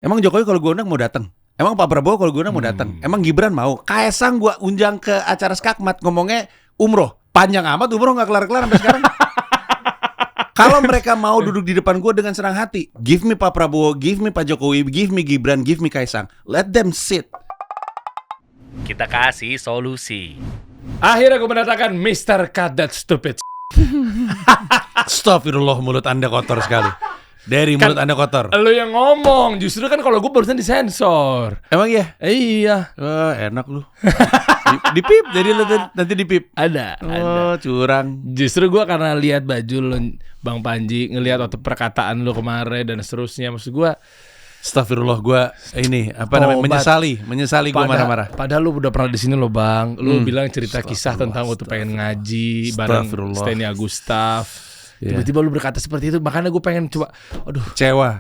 Emang Jokowi kalau gue undang mau datang? Emang Pak Prabowo kalau gue undang mau datang? Emang Gibran mau? Kaesang gue undang ke acara skakmat ngomongnya umroh. Panjang amat umroh gak kelar-kelar sampai sekarang. Kalau mereka mau duduk di depan gue dengan senang hati, give me Pak Prabowo, give me Pak Jokowi, give me Gibran, give me Kaesang. Let them sit. Kita kasih solusi. Akhirnya gue mendatangkan Mr. Cut That Stupid. Astagfirullah, mulut Anda kotor sekali. Dari mulut Anda kotor. Lu yang ngomong, justru kan kalau gue barusan disensor. Emang iya? Iya. Enak lu. Dipip, jadi lu nanti dipip. Ada. Curang. Justru gue karena lihat baju lu, Bang Panji, ngelihat waktu perkataan lu kemarin dan seterusnya, maksud gue. Astagfirullah, gue ini menyesali gue marah-marah. Padahal lu udah pernah di sini lo Bang. Lu bilang cerita kisah tentang waktu pengen ngaji bareng Steny Agustaf. Tiba-tiba lu berkata seperti itu, makanya gue pengen coba. Aduh,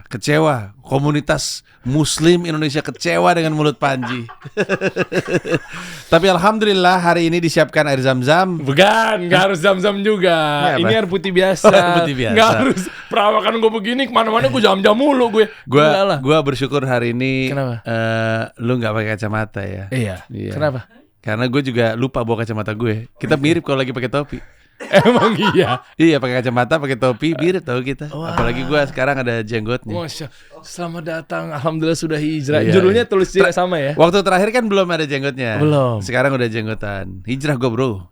kecewa. Komunitas Muslim Indonesia kecewa dengan mulut Panji. Tapi alhamdulillah hari ini disiapkan air zam-zam. Bukan, nggak harus zam-zam juga. Ini air putih biasa. Nggak harus perawakan gue begini, kemana-mana gue jam-jam mulu gue. Gue bersyukur hari ini. Kenapa? Lu nggak pakai kacamata ya? Iya. Kenapa? Karena gue juga lupa bawa kacamata gue. Kita mirip kalau lagi pakai topi. Emang iya? Iya, pakai kacamata, pakai topi, mirip tahu kita. Apalagi gue sekarang ada jenggotnya. Masya, selamat datang. Alhamdulillah sudah hijrah. Judulnya tulis tidak sama ya? Waktu terakhir kan belum ada jenggotnya. Belum. Sekarang udah jenggotan. Hijrah gue bro.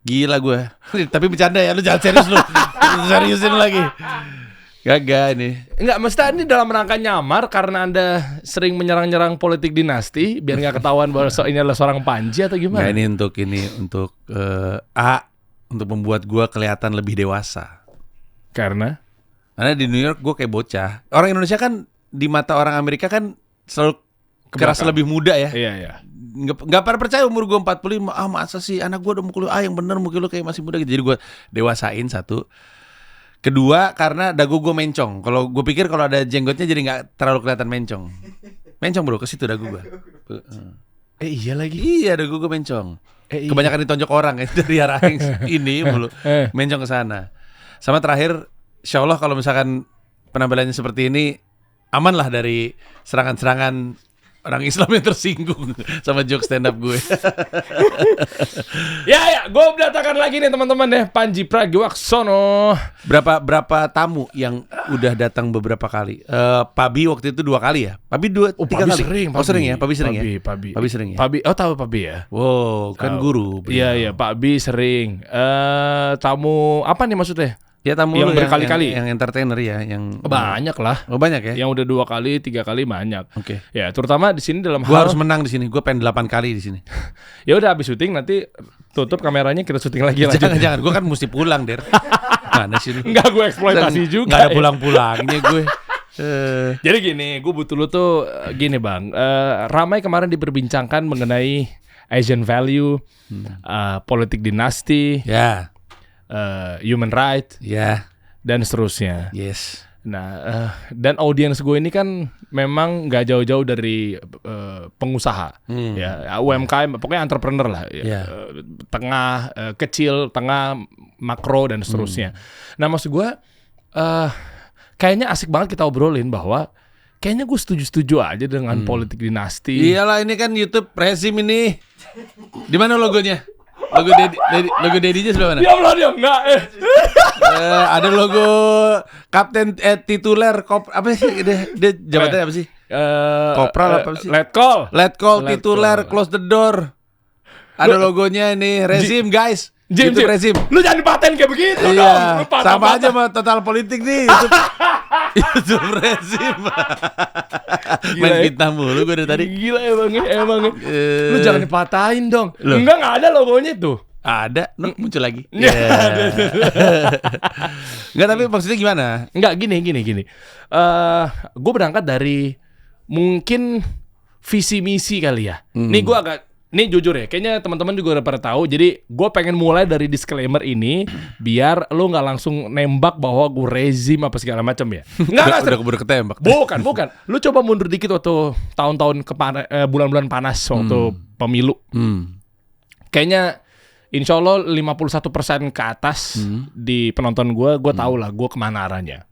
Gila gue. Tapi bercanda ya, lu jangan serius lu. Seriusin lagi. Gagak ini. Enggak, mesti ini dalam rangka nyamar karena Anda sering menyerang-nyerang politik dinasti biar nggak ketahuan bahwa ini adalah seorang Panji atau gimana? Nah, ini untuk untuk membuat gue kelihatan lebih dewasa. Karena di New York gue kayak bocah. Orang Indonesia kan di mata orang Amerika kan selalu kerasa lebih muda ya. Iya. Nggak pada percaya umur gue 45. Masa sih anak gue udah mukul yang bener mukul lu kayak masih muda gitu. Jadi gue dewasain satu. Kedua karena dagu gue mencong. Kalau gue pikir kalau ada jenggotnya jadi nggak terlalu kelihatan mencong. Mencong bro, ke situ dagu gue. Iya lagi. Iya, dagu gue mencong. Kebanyakan ditonjok orang ya dari arah ini mulu. Mencong ke sana. Sama terakhir, insya Allah kalau misalkan penampilannya seperti ini, aman lah dari serangan-serangan orang Islam yang tersinggung sama joke stand up gue. Ya, gue datangkan lagi nih teman-teman deh, Panji Pragiwaksono. Berapa tamu yang udah datang beberapa kali? Pabi waktu itu 2 kali ya? Pabi 2-3 kali. Sering ya? Pabi sering ya? Pabi sering ya? Tahu Pabi ya? Wow, kan guru. Iya, Pabi sering. Tamu apa nih maksudnya? Ya tamu yang berkali-kali, yang entertainer ya, yang banyak lah. Oh banyak ya? Yang udah 2 kali, 3 kali banyak. Oke. Ya terutama di sini dalam Gua harus menang di sini. Gue pengen 8 kali di sini. Ya udah habis syuting nanti tutup kameranya kita syuting lagi. Jangan. Gue kan mesti pulang Der. Mana sih lu? Enggak, gue eksploitasi juga. Enggak ada pulang-pulangnya gue. Jadi gini, gue butuh lu tuh gini Bang. Ramai kemarin diperbincangkan mengenai Asian value, politik dinasti. Ya. Human right, dan seterusnya. Yes. Nah, dan audiens gue ini kan memang nggak jauh-jauh dari pengusaha, ya UMKM, pokoknya entrepreneur lah, tengah, kecil, tengah, makro dan seterusnya. Nah, maksud gue, kayaknya asik banget kita obrolin bahwa kayaknya gue setuju-setuju aja dengan politik dinasti. Iyalah, ini kan YouTube rezim ini. Di mana logonya? Logo Dedinya sebelah mana? Diam enggak. Ada logo kapten tituler apa sih? Dia jabatannya apa sih? Kopral apa sih? Letkol tituler close the door. Ada logonya ini rezim guys. YouTube rezim. Lu jangan dipaten kayak begitu dong. Sama aja sama total politik nih. YouTube rezim. Main fitnah mulu gue dari tadi. Gila emang. Lu jangan dipatahin dong. Enggak ada logonya tuh. Ada, muncul lagi. Enggak, tapi maksudnya gimana? Enggak, gini. Gue berangkat dari mungkin visi misi kali ya. Nih jujur ya, kayaknya teman-teman juga udah pada tahu. Jadi gue pengen mulai dari disclaimer ini biar lo nggak langsung nembak bahwa gue rezim apa segala macam ya. Udah keburu ketembak. Bukan. Lu coba mundur dikit waktu tahun-tahun bulan-bulan panas waktu pemilu. Kayaknya insya Allah 51% ke atas di penonton gue tahu lah gue kemana arahnya.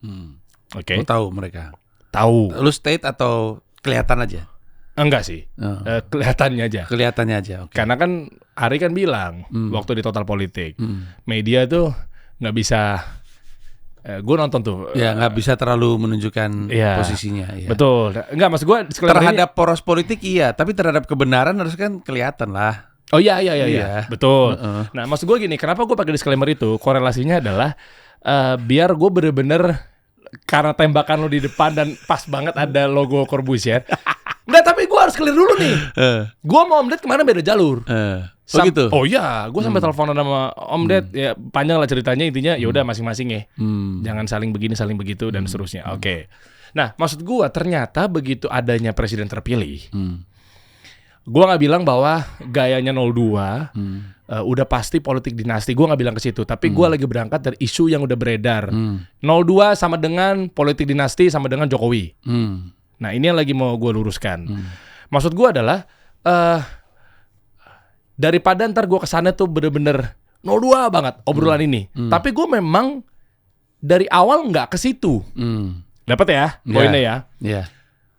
Oke. Lo tahu mereka? Tahu. Lu state atau kelihatan aja? Enggak sih. Kelihatannya aja. Kelihatannya aja. Okay. Karena kan Ari kan bilang waktu di Total Politik, media tuh nggak bisa. Gue nonton tuh. Ya nggak bisa terlalu menunjukkan posisinya. Ya. Betul. Enggak, maksud gue terhadap poros politik iya, tapi terhadap kebenaran harus kan kelihatan lah. Oh iya. Betul. Nah, maksud gue gini, kenapa gue pakai disclaimer itu? Korelasinya adalah biar gue bener-bener karena tembakan lo di depan dan pas banget ada logo Corbusier. Enggak, tapi gue harus clear dulu nih. Gue sama Om Ded kemana beda jalur. Oh gitu? Oh iya, gue sampai teleponan sama Om Ded. Ya panjang lah ceritanya, intinya ya udah masing-masing ya. Jangan saling begini, saling begitu dan seterusnya. Oke. Nah, maksud gue ternyata begitu adanya presiden terpilih. Gue nggak bilang bahwa gayanya 02 udah pasti politik dinasti. Gue nggak bilang ke situ. Tapi gue lagi berangkat dari isu yang udah beredar. 02 sama dengan politik dinasti sama dengan Jokowi. Nah ini yang lagi mau gue luruskan. Maksud gue adalah daripada ntar gue kesana tuh bener-bener 02 banget obrolan ini. Tapi gue memang dari awal nggak ke situ. Dapat ya poinnya ya. Yeah.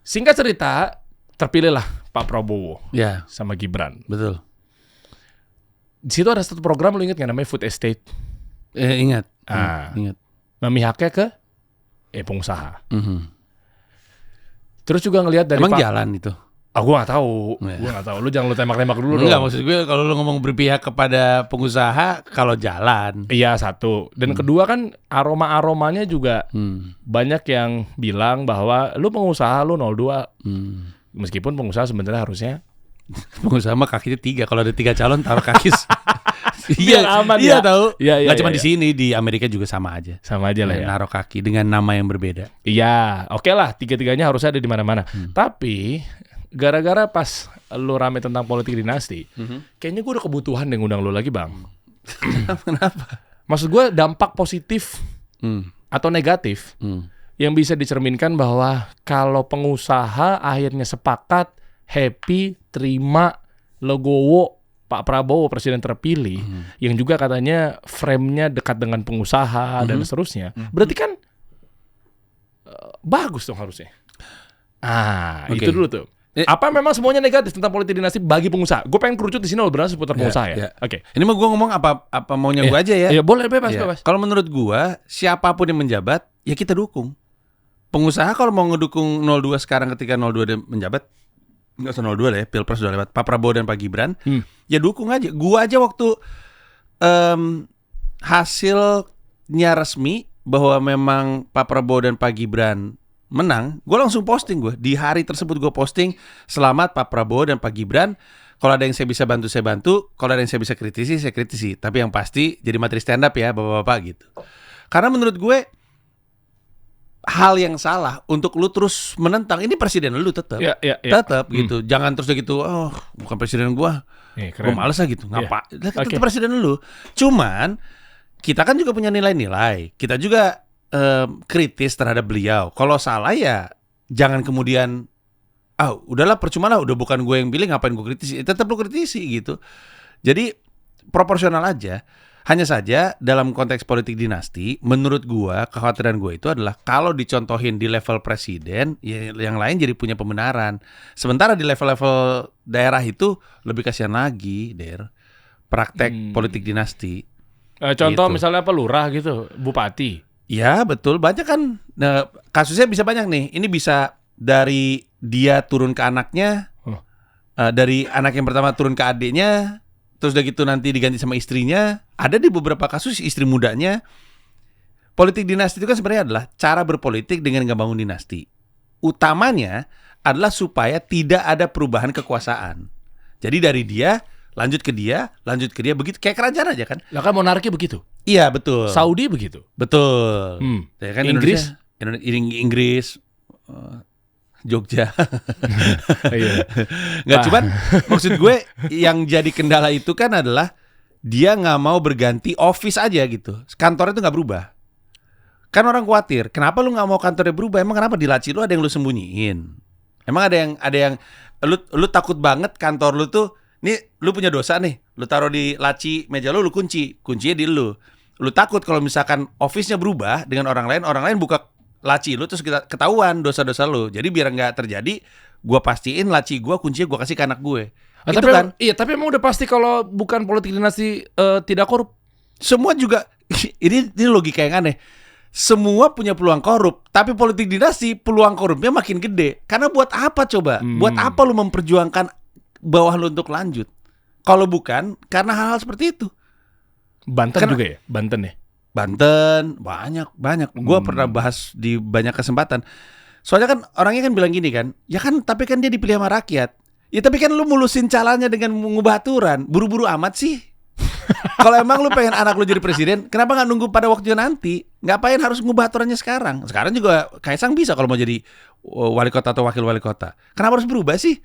Singkat cerita terpilihlah Pak Prabowo sama Gibran. Betul. Di situ ada satu program, lu ingat nggak namanya Food Estate? Ingat. Ingat. Memihaknya ke pengusaha. Terus juga ngelihat dari emang jalan itu. Gue nggak tahu. Gue nggak tahu. Lu jangan lu tembak-tembak dulu dong. Enggak, maksud gue kalau lu ngomong berpihak kepada pengusaha kalau jalan. Iya, satu. Dan kedua kan aromanya juga banyak yang bilang bahwa lu pengusaha, lu 02. Meskipun pengusaha sebenarnya harusnya pengusaha mah kakinya 3. Kalau ada 3 calon taruh kaki. Biar aman iya, ya. tahu. Iya, Gak cuma di sini, di Amerika juga sama aja. Sama aja lah ya. Naruh kaki dengan nama yang berbeda. Iya, oke lah. 3-3-nya harusnya ada di mana-mana. Tapi gara-gara pas lu rame tentang politik dinasti, kayaknya gue udah kebutuhan yang ngundang lu lagi, Bang. Kenapa? Maksud gue dampak positif atau negatif yang bisa dicerminkan bahwa kalau pengusaha akhirnya sepakat, happy, terima, legowo Pak Prabowo presiden terpilih, yang juga katanya frame-nya dekat dengan pengusaha dan seterusnya, berarti kan bagus dong harusnya. Itu dulu tuh. Apa memang semuanya negatif tentang politik dinasti bagi pengusaha? Gue pengen kerucut di sini obrolan seputar pengusaha ya. Oke. Ini mah gue ngomong apa maunya gue aja ya. Iya, boleh bebas. Kalau menurut gue, siapapun yang menjabat, ya kita dukung. Pengusaha kalau mau ngedukung 02 sekarang ketika 02 dia menjabat, nggak usah 02 lah ya, Pilpres udah lewat, Pak Prabowo dan Pak Gibran, ya dukung aja. Gue aja waktu hasilnya resmi bahwa memang Pak Prabowo dan Pak Gibran menang, gue langsung posting. Gue di hari tersebut gue posting, selamat Pak Prabowo dan Pak Gibran. Kalau ada yang saya bisa bantu, saya bantu. Kalau ada yang saya bisa kritisi, saya kritisi. Tapi yang pasti jadi materi stand up ya bapak-bapak gitu. Karena menurut gue hal yang salah untuk lu terus menentang. Ini presiden lu tetap, tetap gitu. Jangan terus gitu. Oh, bukan presiden gue males lah gitu. Ngapa? Tetap presiden lu. Cuman kita kan juga punya nilai-nilai. Kita juga kritis terhadap beliau. Kalau salah ya jangan kemudian udahlah percuma lah, udah bukan gue yang pilih, ngapain gue kritisi. Tetap lu kritisi gitu. Jadi proporsional aja. Hanya saja dalam konteks politik dinasti, menurut gue, kekhawatiran gue itu adalah kalau dicontohin di level presiden, ya yang lain jadi punya pembenaran. Sementara di level-level daerah itu lebih kasihan lagi, praktek politik dinasti. Contoh gitu. Misalnya apa, lurah gitu, bupati. Ya betul, banyak kan. Nah, kasusnya bisa banyak nih. Ini bisa dari dia turun ke anaknya, dari anak yang pertama turun ke adiknya, terus udah gitu nanti diganti sama istrinya. Ada di beberapa kasus istri mudanya. Politik dinasti itu kan sebenarnya adalah cara berpolitik dengan ngebangun dinasti. Utamanya adalah supaya tidak ada perubahan kekuasaan. Jadi dari dia lanjut ke dia, begitu kayak kerajaan aja kan. Lah kan monarki begitu. Iya betul. Saudi begitu. Betul. Ya kan Inggris, Inggris, Jogja. Nggak, cuman maksud gue yang jadi kendala itu kan adalah dia nggak mau berganti office aja gitu. Kantornya itu nggak berubah. Kan orang khawatir, kenapa lu nggak mau kantornya berubah? Emang kenapa di laci lu ada yang lu sembunyiin? Emang ada yang lu takut banget kantor lu tuh, nih lu punya dosa nih, lu taruh di laci meja lu kuncinya di lu. Lu takut kalau misalkan office-nya berubah dengan orang lain buka laci lu terus kita ketahuan dosa-dosa lu. Jadi biar nggak terjadi, gue pastiin laci gue kuncinya gue kasih ke anak gue. Itu tapi kan. iya, tapi emang udah pasti kalau bukan politik dinasti tidak korup. Semua juga ini logika yang aneh. Semua punya peluang korup, tapi politik dinasti peluang korupnya makin gede. Karena buat apa coba? Buat apa lu memperjuangkan bawah lu untuk lanjut? Kalau bukan karena hal-hal seperti itu. Banten juga ya? Banten ya? Banten, banyak. Gue pernah bahas di banyak kesempatan. Soalnya kan orangnya kan bilang gini kan, ya kan tapi kan dia dipilih sama rakyat. Ya tapi kan lu mulusin calonnya dengan mengubah aturan. Buru-buru amat sih. Kalau emang lu pengen anak lu jadi presiden, kenapa nggak nunggu pada waktunya nanti? Ngapain harus ngubah aturannya sekarang? Sekarang juga Kaisang bisa kalau mau jadi wali kota atau wakil wali kota. Kenapa harus berubah sih?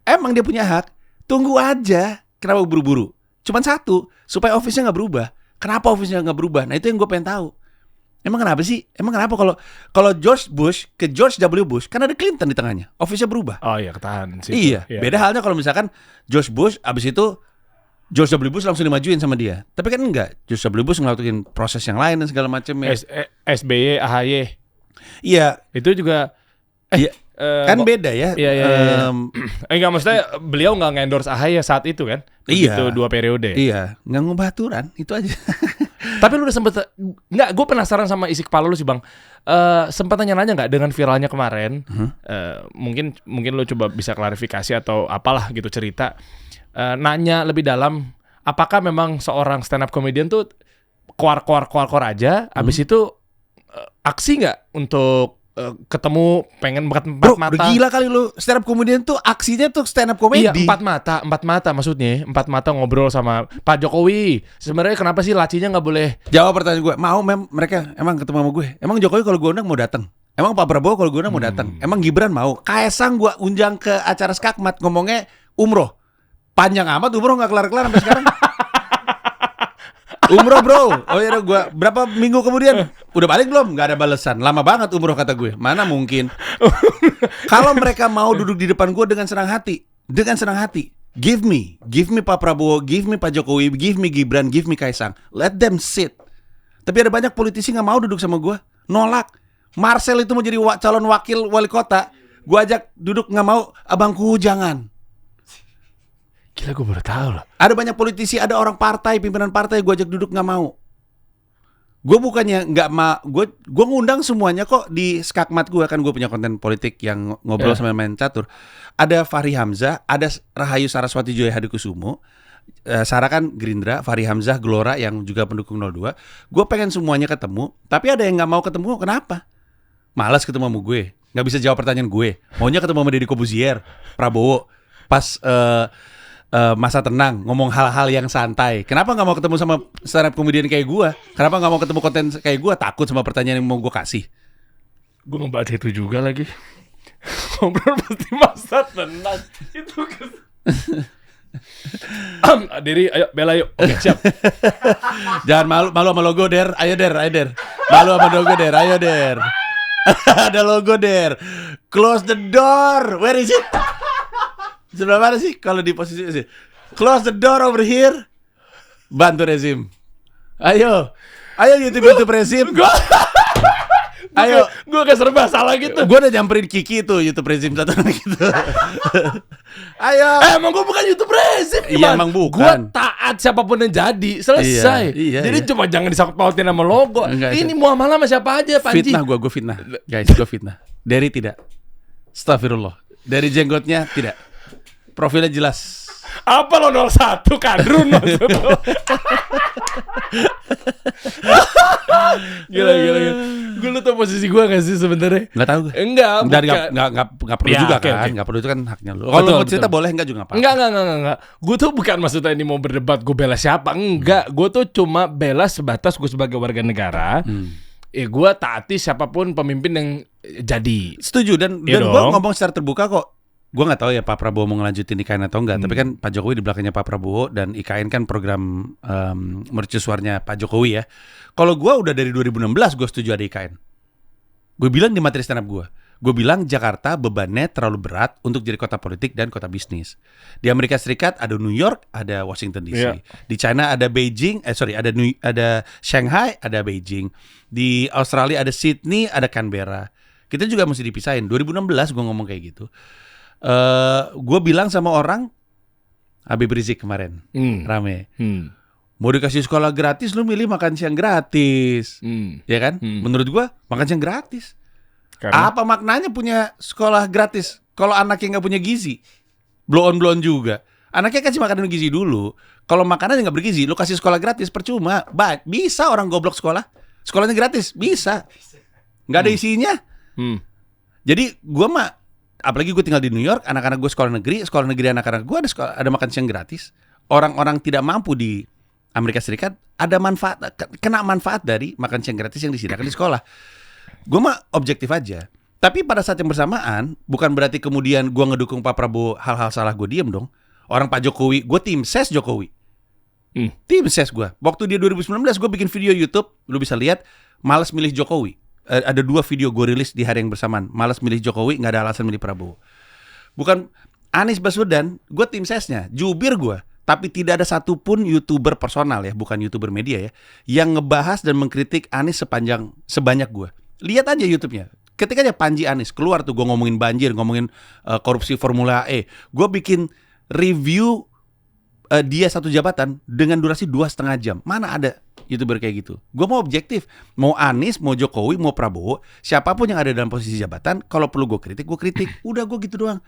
Emang dia punya hak. Tunggu aja. Kenapa buru-buru? Cuman satu, supaya office-nya nggak berubah. Kenapa office-nya nggak berubah? Nah itu yang gue pengen tahu. Emang kenapa sih? Emang kenapa kalau George Bush ke George W. Bush kan ada Clinton di tengahnya, office-nya berubah. Oh iya, ketahan sih. Iya. Beda halnya kalau misalkan George Bush abis itu George W. Bush langsung dimajuin sama dia. Tapi kan enggak. George W. Bush ngelakuin proses yang lain dan segala macamnya. SBY, AHY. Iya. Itu juga. Iya. Kan beda ya. Iya. Enggak, maksudnya beliau nggak nge-endorse AHY saat itu kan? Begitu 2 periode. Iya. Nggak ngubah aturan itu aja. Tapi lu udah sempet nggak? Gue penasaran sama isi kepala lu sih bang. Sempat nanya-nanya nggak dengan viralnya kemarin? Mungkin lu coba bisa klarifikasi atau apalah gitu cerita. Nanya lebih dalam. Apakah memang seorang stand up comedian tuh keluar aja? Abis itu aksi nggak untuk ketemu pengen empat mata. Bro, gila kali lu. Stand up comedian tuh aksinya tuh stand up comedy. Iya, empat mata maksudnya. 4 mata ngobrol sama Pak Jokowi. Sebenarnya kenapa sih lacinya nggak boleh? Jawab pertanyaan gue. Mau mereka emang ketemu sama gue. Emang Jokowi kalau gue undang mau datang. Emang Pak Prabowo kalau gue undang mau datang. Emang Gibran mau. Kaisang gue undang ke acara Skakmat ngomongnya umroh. Panjang amat umroh nggak kelar-kelar sampai sekarang. Umroh bro. Oh iya gue berapa minggu kemudian udah balik belum? Gak ada balasan. Lama banget umroh kata gue. Mana mungkin. Kalau mereka mau duduk di depan gue dengan senang hati. Give me Pak Prabowo, give me Pak Jokowi, give me Gibran, give me Kaisang. Let them sit. Tapi ada banyak politisi gak mau duduk sama gue. Nolak. Marcel itu mau jadi calon wakil wali kota. Gue ajak duduk gak mau. Abangku jangan. Gila, gue baru tahu loh. Ada banyak politisi, ada orang partai, pimpinan partai gue ajak duduk nggak mau. Gue bukannya nggak mau, gue ngundang semuanya kok di Skakmat gue kan gue punya konten politik yang ngobrol sama main catur. Ada Fahri Hamzah, ada Rahayu Saraswati Joya Hadikusumo, Sarah kan Gerindra, Fahri Hamzah, Gelora yang juga pendukung 02. Gue pengen semuanya ketemu, tapi ada yang nggak mau ketemu. Kenapa? Malas ketemu sama gue, nggak bisa jawab pertanyaan gue. Maunya ketemu sama Deddy Kobuzier, Prabowo, pas masa tenang, ngomong hal-hal yang santai. Kenapa nggak mau ketemu sama stand up comedian kayak gue? Kenapa nggak mau ketemu konten kayak gue? Takut sama pertanyaan yang mau gue kasih. Gue ngebahas itu juga lagi. Ngobrol pasti masa tenang. Itu Diri, ayo bela yuk. Oke, siap. Jangan malu sama logo Der. Ayo Der. Malu sama logo Der. Ayo Der. Ada logo Der. Close the door. Where is it? Sebelah mana sih kalau di posisi sih? Close the door over here. Bantu rezim. Ayo YouTube rezim. Ayo. Gue kayak serba salah gitu. Gue udah nyamperin Kiki tuh YouTube rezim satu gitu. Ayo. Emang gue bukan YouTube rezim. Iya emang bukan. Gue taat siapapun yang jadi. Selesai. Jadi cuma jangan disangkut pautin sama logo. Ini muamalah sama siapa aja, Panji. Fitnah gue fitnah. Guys, gue fitnah. Dari tidak. Astagfirullah. Dari jenggotnya tidak. Profilnya jelas. Apa lo 01 kadrun maksud lo? Gila. Gue lu tau posisi gue gak sih sebenarnya? Nggak tahu gue. Nggak perlu juga kan. Nggak perlu, itu kan haknya lu. Kalau mau cerita boleh, nggak juga apa. Enggak. Gue tuh bukan maksudnya ini mau berdebat gue bela siapa. Enggak. Gue tuh cuma bela sebatas gue sebagai warga negara. Gue taati siapapun pemimpin yang jadi. Setuju dan gue ngomong secara terbuka kok. Gue nggak tahu ya Pak Prabowo mau ngelanjutin IKN atau enggak. Tapi kan Pak Jokowi di belakangnya Pak Prabowo dan IKN kan program mercusuarnya Pak Jokowi ya. Kalau gue udah dari 2016 gue setuju ada IKN. Gue bilang di materi stand up gue bilang Jakarta bebannya terlalu berat untuk jadi kota politik dan kota bisnis. Di Amerika Serikat ada New York, ada Washington DC. Yeah. Di China ada Beijing, ada Shanghai, ada Beijing. Di Australia ada Sydney, ada Canberra. Kita juga mesti dipisahin. 2016 gue ngomong kayak gitu. Gue bilang sama orang, Habib Rizik kemarin rame. Mau dikasih sekolah gratis, lu milih makan siang gratis, ya kan? Menurut gue makan siang gratis. Karena? Apa maknanya punya sekolah gratis kalau anaknya nggak punya gizi? Blow on juga. Anaknya kasih makanan gizi dulu. Kalau makanannya nggak bergizi, lu kasih sekolah gratis percuma. Bisa orang goblok sekolahnya gratis, bisa. Nggak ada isinya. Jadi gue mah, apalagi gue tinggal di New York, anak-anak gue sekolah negeri anak-anak gue ada makan siang gratis. Orang-orang tidak mampu di Amerika Serikat kena manfaat dari makan siang gratis yang disediakan di sekolah. Gue mah objektif aja. Tapi pada saat yang bersamaan, bukan berarti kemudian gue ngedukung Pak Prabowo hal-hal salah gue diem dong. Orang Pak Jokowi, gue tim ses Jokowi. Tim ses gue. Waktu dia 2019 gue bikin video YouTube, lu bisa lihat, malas milih Jokowi. Ada 2 video gue rilis di hari yang bersamaan. Malas milih Jokowi, gak ada alasan milih Prabowo. Bukan Anies Baswedan, gue tim sesnya, jubir gue. Tapi tidak ada satupun YouTuber personal ya, bukan YouTuber media ya, yang ngebahas dan mengkritik Anies sebanyak gue. Lihat aja YouTube-nya. Ketika aja Panji Anies keluar tuh, gue ngomongin banjir, ngomongin korupsi Formula E, gue bikin review dia satu jabatan dengan durasi 2,5 jam. Mana ada YouTuber kayak gitu? Gue mau objektif, mau Anies, mau Jokowi, mau Prabowo, siapapun yang ada dalam posisi jabatan, kalau perlu gue kritik, udah gue gitu doang.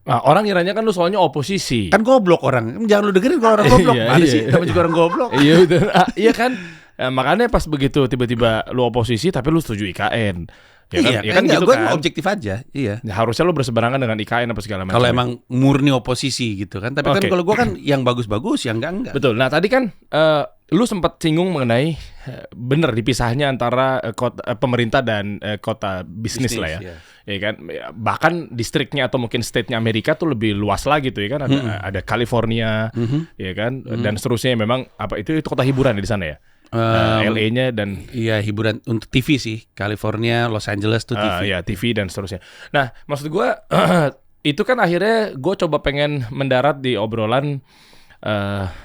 Nah, orang kiranya kan lu soalnya oposisi. Kan goblok orang, jangan lu dengerin kalau orang goblok. Mana sih, namanya juga orang goblok. Iya betul. Iya kan. Makanya pas begitu tiba-tiba lu oposisi tapi lu setuju IKN. Ya kan gitu gue kan. objektif aja. Iya. Ya, harusnya lu berseberangan dengan IKN apa segala macam. Kalau emang murni oposisi gitu kan. Tapi kan kalau gue kan yang bagus-bagus, yang enggak. Betul. Nah tadi kan lu sempat singgung mengenai bener dipisahnya antara pemerintah dan kota bisnis lah ya. Ya kan. Bahkan distriknya atau mungkin state-nya Amerika tuh lebih luas lagi tuh ya kan. Ada California, ya kan. Dan seterusnya memang apa itu kota hiburan di sana ya. LA-nya dan iya hiburan untuk TV sih, California, Los Angeles tuh TV. Ya TV dan seterusnya. Nah maksud gue itu kan akhirnya gue coba pengen mendarat di obrolan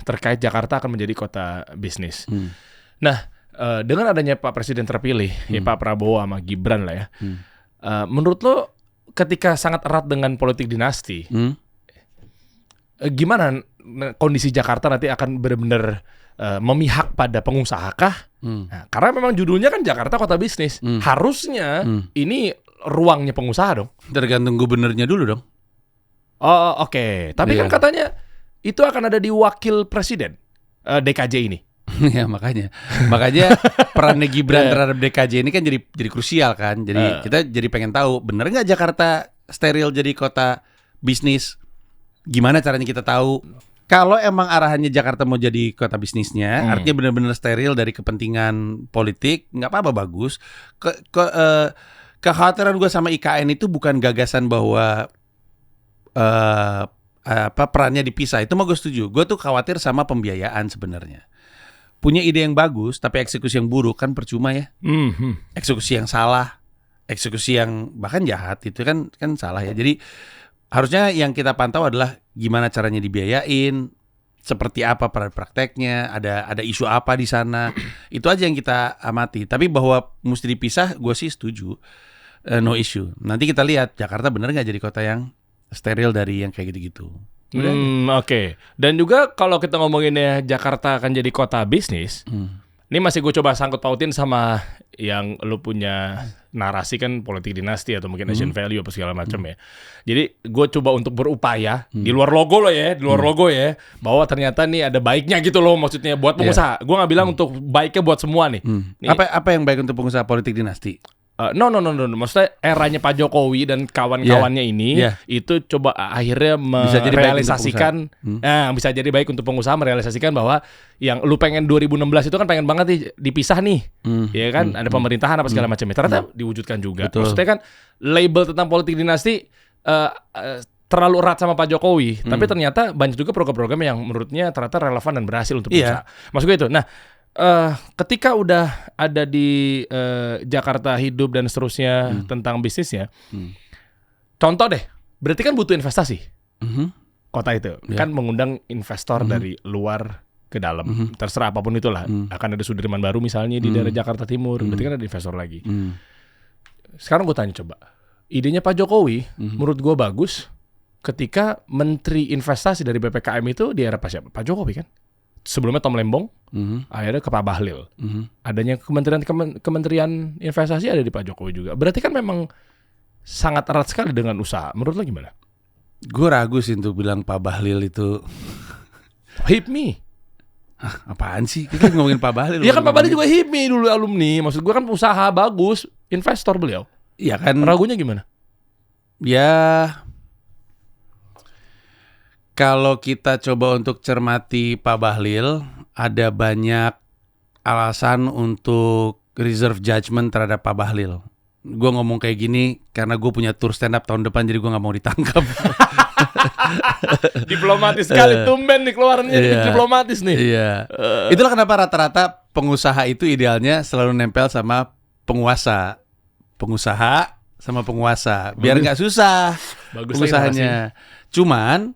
terkait Jakarta akan menjadi kota bisnis. Nah dengan adanya Pak Presiden terpilih ya Pak Prabowo sama Gibran lah ya. Menurut lo ketika sangat erat dengan politik dinasti, gimana kondisi Jakarta nanti akan benar-benar memihak pada pengusaha kah? Nah, karena memang judulnya kan Jakarta Kota Bisnis. Harusnya ini ruangnya pengusaha dong. Tergantung gubernurnya dulu dong. Oh oke. Tapi kan katanya itu akan ada di wakil presiden DKJ ini. Ya makanya perannya Gibran terhadap DKJ ini kan jadi krusial kan. Jadi kita jadi pengen tahu bener nggak Jakarta steril jadi kota bisnis? Gimana caranya kita tahu? Kalau emang arahannya Jakarta mau jadi kota bisnisnya, artinya benar-benar steril dari kepentingan politik, nggak apa-apa bagus. Kekhawatiran gue sama IKN itu bukan gagasan bahwa perannya dipisah. Itu mah gue setuju. Gue tuh khawatir sama pembiayaan sebenarnya. Punya ide yang bagus, tapi eksekusi yang buruk kan percuma ya. Eksekusi yang salah, eksekusi yang bahkan jahat itu kan salah ya. Jadi harusnya yang kita pantau adalah gimana caranya dibiayain, seperti apa prakteknya, ada isu apa di sana. Itu aja yang kita amati. Tapi bahwa mesti dipisah, gue sih setuju. No issue. Nanti kita lihat Jakarta bener nggak jadi kota yang steril dari yang kayak gitu-gitu. Oke. Dan juga kalau kita ngomonginnya Jakarta akan jadi kota bisnis, ini masih gue coba sangkut pautin sama yang lu punya narasi kan politik dinasti atau mungkin Asian value apa segala macam ya. Jadi gue coba untuk berupaya di luar logo loh ya, bahwa ternyata nih ada baiknya gitu loh maksudnya buat pengusaha. Gue nggak bilang untuk baiknya buat semua nih. Apa yang baik untuk pengusaha politik dinasti? No. Maksudnya eranya Pak Jokowi dan kawan-kawannya ini itu coba akhirnya merealisasikan, bisa jadi baik untuk pengusaha merealisasikan bahwa yang lu pengen 2016 itu kan pengen banget nih dipisah nih, ya kan ada pemerintahan apa segala macamnya. Ternyata diwujudkan juga. Betul. Maksudnya kan label tentang politik dinasti terlalu erat sama Pak Jokowi, tapi ternyata banyak juga program-program yang menurutnya ternyata relevan dan berhasil untuk pengusaha. Maksud gue itu. Nah. Ketika udah ada di Jakarta hidup dan seterusnya tentang bisnisnya, contoh deh, berarti kan butuh investasi. Kota itu kan mengundang investor dari luar ke dalam, terserah apapun itulah. Akan ada Sudirman baru misalnya di daerah Jakarta Timur, berarti kan ada investor lagi. Sekarang gue tanya coba, idenya Pak Jokowi menurut gue bagus ketika Menteri Investasi dari BPKM itu di era siapa? Pak Jokowi kan. Sebelumnya Tom Lembong, akhirnya ke Pak Bahlil. Adanya Kementerian Investasi ada di Pak Jokowi juga. Berarti kan memang sangat erat sekali dengan usaha. Menurut lo gimana? Gue ragu sih untuk bilang Pak Bahlil itu HIPMI. Apaan sih? Kita ngomongin Pak Bahlil. Iya kan Pak Bahlil juga HIPMI dulu alumni. Maksud gue kan usaha bagus, investor beliau. Iya kan. Ragunya gimana? Ya, kalau kita coba untuk cermati Pak Bahlil, ada banyak alasan untuk reserve judgment terhadap Pak Bahlil. Gue ngomong kayak gini karena gue punya tour stand up tahun depan, jadi gue gak mau ditangkap. Diplomatis sekali, tumben nih keluarannya diplomatis nih. Iya. Itulah kenapa rata-rata pengusaha itu idealnya selalu nempel sama penguasa. Pengusaha sama penguasa, biar nggak susah Bagus pengusahanya. Cuman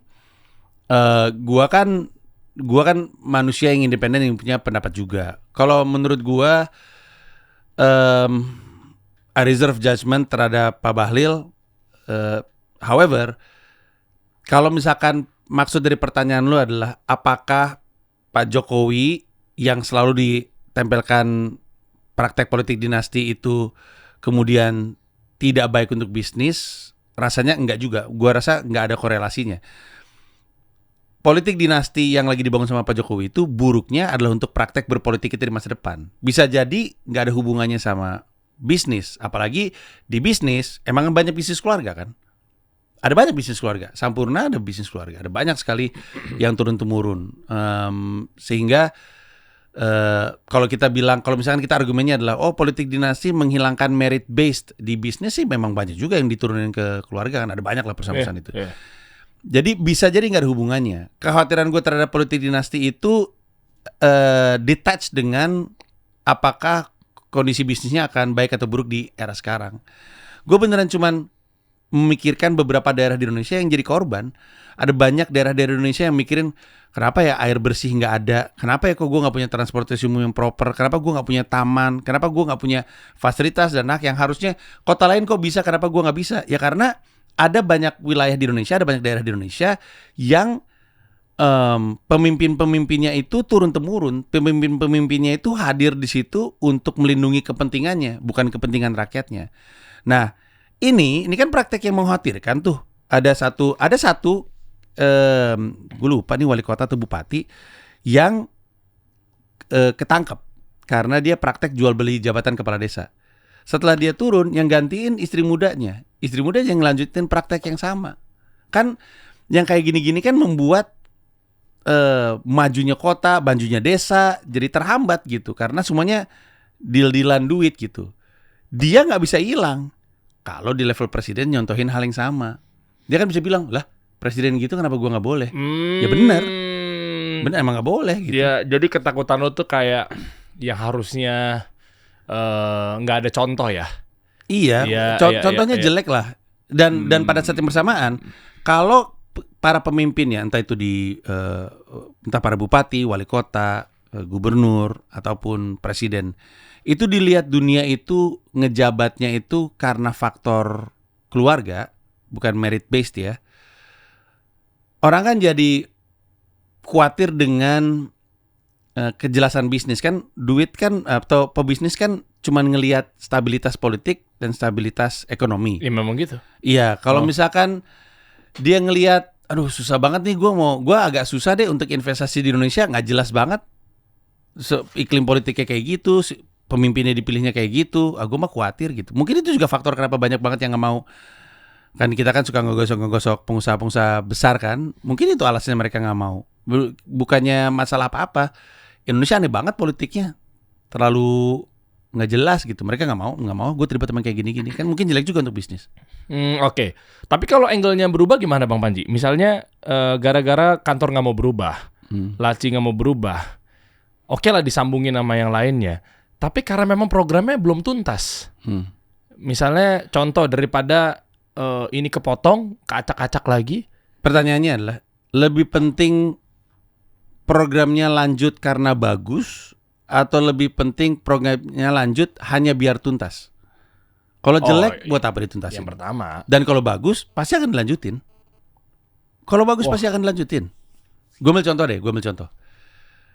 gua kan manusia yang independen yang punya pendapat juga. Kalau menurut gua a reserve judgment terhadap Pak Bahlil. However, kalau misalkan maksud dari pertanyaan lu adalah apakah Pak Jokowi yang selalu ditempelkan praktek politik dinasti itu kemudian tidak baik untuk bisnis? Rasanya enggak juga. Gua rasa enggak ada korelasinya. Politik dinasti yang lagi dibangun sama Pak Jokowi itu buruknya adalah untuk praktek berpolitik kita di masa depan. Bisa jadi enggak ada hubungannya sama bisnis. Apalagi di bisnis emang banyak bisnis keluarga kan. Ada banyak bisnis keluarga. Sampurna ada bisnis keluarga. Ada banyak sekali yang turun-temurun. Sehingga kalau kita bilang, kalau misalkan kita argumennya adalah politik dinasti menghilangkan merit based di bisnis, sih memang banyak juga yang diturunin ke keluarga kan. Ada banyak lah perusahaan-perusahaan itu. Jadi bisa jadi nggak ada hubungannya. Kekhawatiran gue terhadap politik dinasti itu detach dengan apakah kondisi bisnisnya akan baik atau buruk di era sekarang. Gue beneran cuman memikirkan beberapa daerah di Indonesia yang jadi korban. Ada banyak daerah-daerah Indonesia yang mikirin, kenapa ya air bersih nggak ada? Kenapa ya kok gue nggak punya transportasi umum yang proper? Kenapa gue nggak punya taman? Kenapa gue nggak punya fasilitas dan yang harusnya kota lain kok bisa? Kenapa gue nggak bisa? Ya karena ada banyak wilayah di Indonesia, ada banyak daerah di Indonesia yang pemimpin-pemimpinnya itu turun-temurun. Pemimpin-pemimpinnya itu hadir di situ untuk melindungi kepentingannya, bukan kepentingan rakyatnya. Nah, ini kan praktek yang mengkhawatirkan tuh. Ada satu gue lupa nih wali kota atau bupati yang ketangkep karena dia praktek jual beli jabatan kepala desa. Setelah dia turun, yang gantiin istri mudanya yang ngelanjutin praktek yang sama. Kan yang kayak gini-gini kan membuat majunya kota, majunya desa jadi terhambat gitu, karena semuanya deal-dealan duit gitu. Dia nggak bisa hilang kalau di level presiden nyontohin hal yang sama. Dia kan bisa bilang, lah presiden gitu kenapa gua nggak boleh? Ya benar emang nggak boleh gitu. Ya, jadi ketakutan lo tuh kayak yang harusnya nggak ada contoh ya. Iya, contohnya jelek lah. Dan pada saat yang bersamaan, kalau para pemimpinnya, entah itu entah para bupati, wali kota, gubernur ataupun presiden, itu dilihat dunia itu ngejabatnya itu karena faktor keluarga, bukan merit based ya. Orang kan jadi khawatir dengan kejelasan bisnis kan, duit kan atau pebisnis kan cuman ngelihat stabilitas politik dan stabilitas ekonomi. Iya memang gitu. Iya, kalau misalkan dia ngelihat, aduh susah banget nih, gue agak susah deh untuk investasi di Indonesia, nggak jelas banget. Iklim politiknya kayak gitu, pemimpinnya dipilihnya kayak gitu, gue mah khawatir gitu. Mungkin itu juga faktor kenapa banyak banget yang nggak mau. Kan kita kan suka ngegosok pengusaha-pengusaha besar kan. Mungkin itu alasannya mereka nggak mau. Bukannya masalah apa-apa. Indonesia aneh banget politiknya, terlalu nggak jelas gitu. Mereka nggak mau. Gue terlibat teman kayak gini-gini kan mungkin jelek juga untuk bisnis. Oke. Tapi kalau angle-nya berubah gimana Bang Panji? Misalnya gara-gara kantor nggak mau berubah, laci nggak mau berubah, oke lah disambungin sama yang lainnya. Tapi karena memang programnya belum tuntas. Misalnya contoh daripada ini kepotong, keacak-acak lagi. Pertanyaannya adalah, lebih penting programnya lanjut karena bagus atau lebih penting programnya lanjut hanya biar tuntas? Kalau jelek buat apa dituntasin? Yang pertama. Dan kalau bagus pasti akan dilanjutin. Kalau bagus pasti akan dilanjutin. Gue ambil contoh.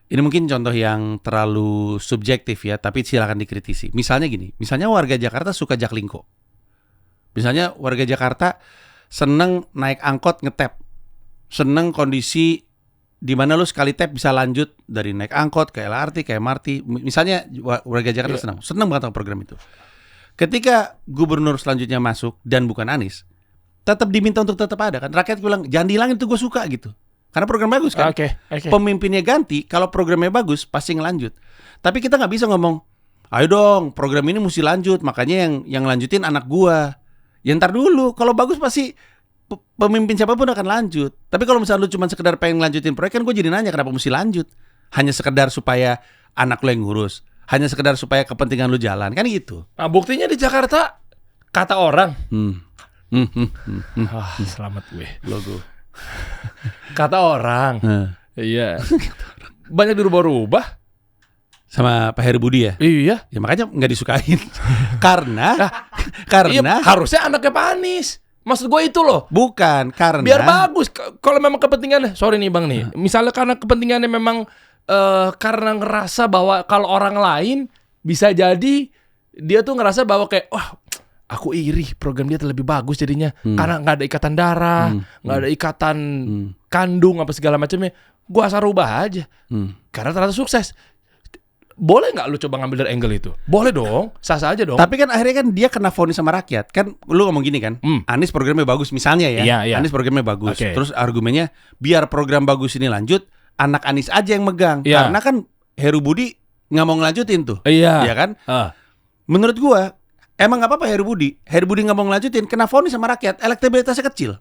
Ini mungkin contoh yang terlalu subjektif ya, tapi silakan dikritisi. Misalnya gini, misalnya warga Jakarta suka jaklingko. Misalnya warga Jakarta seneng naik angkot ngetap. Seneng kondisi di mana lu sekali tap bisa lanjut dari naik angkot ke LRT, ke MRT. Misalnya warga Jakarta seneng banget sama program itu. Ketika gubernur selanjutnya masuk dan bukan Anies, tetap diminta untuk tetap ada kan. Rakyat bilang jangan dihilangin, itu gue suka gitu. Karena program bagus kan. Okay. Pemimpinnya ganti, kalau programnya bagus pasti ngelanjut. Tapi kita nggak bisa ngomong, ayo dong program ini mesti lanjut, makanya yang lanjutin anak gua. Ya ntar dulu, kalau bagus pasti pemimpin siapapun akan lanjut. Tapi kalau misalnya lu cuma sekedar pengen lanjutin proyek, kan gue jadi nanya kenapa mesti lanjut. Hanya sekedar supaya anak lu yang ngurus, hanya sekedar supaya kepentingan lu jalan, kan gitu. Nah buktinya di Jakarta, kata orang selamat gue logo. Kata orang iya banyak dirubah-rubah sama Pak Heru Budi ya? Iya. Ya makanya nggak disukain. karena iya, harusnya anaknya Pak Anies. Maksud gue itu loh. Bukan, karena biar bagus. Kalau memang kepentingannya, sorry nih Bang nih, misalnya karena kepentingannya memang karena ngerasa bahwa kalau orang lain bisa jadi dia tuh ngerasa bahwa kayak wah aku iri program dia lebih bagus jadinya karena nggak ada ikatan darah, nggak ada ikatan kandung apa segala macamnya. Gue asal rubah aja karena ternyata sukses. Boleh nggak lu coba ngambil dari angle itu? Boleh dong, sah-sah aja dong. Tapi kan akhirnya kan dia kena vonis sama rakyat. Kan lu ngomong gini kan, Anies programnya bagus misalnya ya. Iya. Anies programnya bagus. Terus argumennya biar program bagus ini lanjut, anak Anies aja yang megang. Karena kan Heru Budi nggak mau ngelanjutin tuh. Iya kan? Menurut gua emang nggak apa-apa Heru Budi nggak mau ngelanjutin, kena vonis sama rakyat, elektabilitasnya kecil.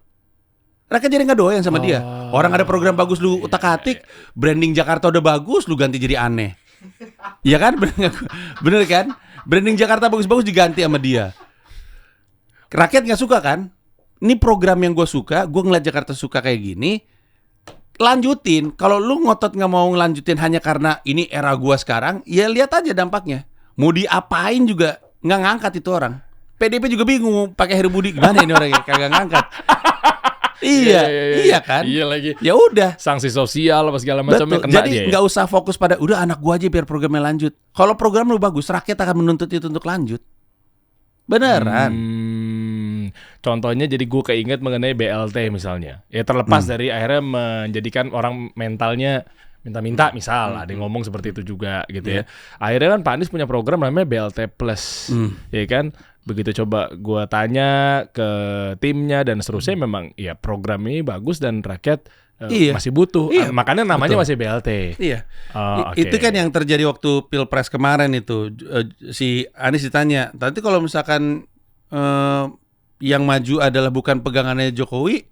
Rakyat jadi nggak doyan sama dia. Orang ada program bagus lu utak-atik, branding Jakarta udah bagus, lu ganti jadi aneh. Iya kan? Bener kan? Branding Jakarta bagus-bagus diganti sama dia. Rakyat gak suka kan? Ini program yang gue suka, gue ngeliat Jakarta suka kayak gini, lanjutin. Kalau lu ngotot gak mau ngelanjutin hanya karena ini era gue sekarang, ya lihat aja dampaknya. Mau diapain juga gak ngangkat itu orang. PDP juga bingung pakai Heru Budi gimana ini orangnya kagak ngangkat. Iya kan? Iya lagi. Ya udah, sanksi sosial apa segala macamnya kena. Jadi nggak usah fokus pada udah anak gua aja biar programnya lanjut. Kalau program lu bagus, rakyat akan menuntut itu untuk lanjut. Beneran. Contohnya jadi gue keinget mengenai BLT misalnya. Ya terlepas dari akhirnya menjadikan orang mentalnya minta-minta misal ada yang ngomong seperti itu juga gitu ya. Akhirnya kan Pak Anies punya program namanya BLT Plus. Ya kan? Begitu coba gue tanya ke timnya dan seterusnya memang ya program ini bagus dan rakyat masih butuh. Makanya namanya masih BLT. Iya. Itu kan yang terjadi waktu Pilpres kemarin itu. Si Anies ditanya, nanti kalau misalkan yang maju adalah bukan pegangannya Jokowi,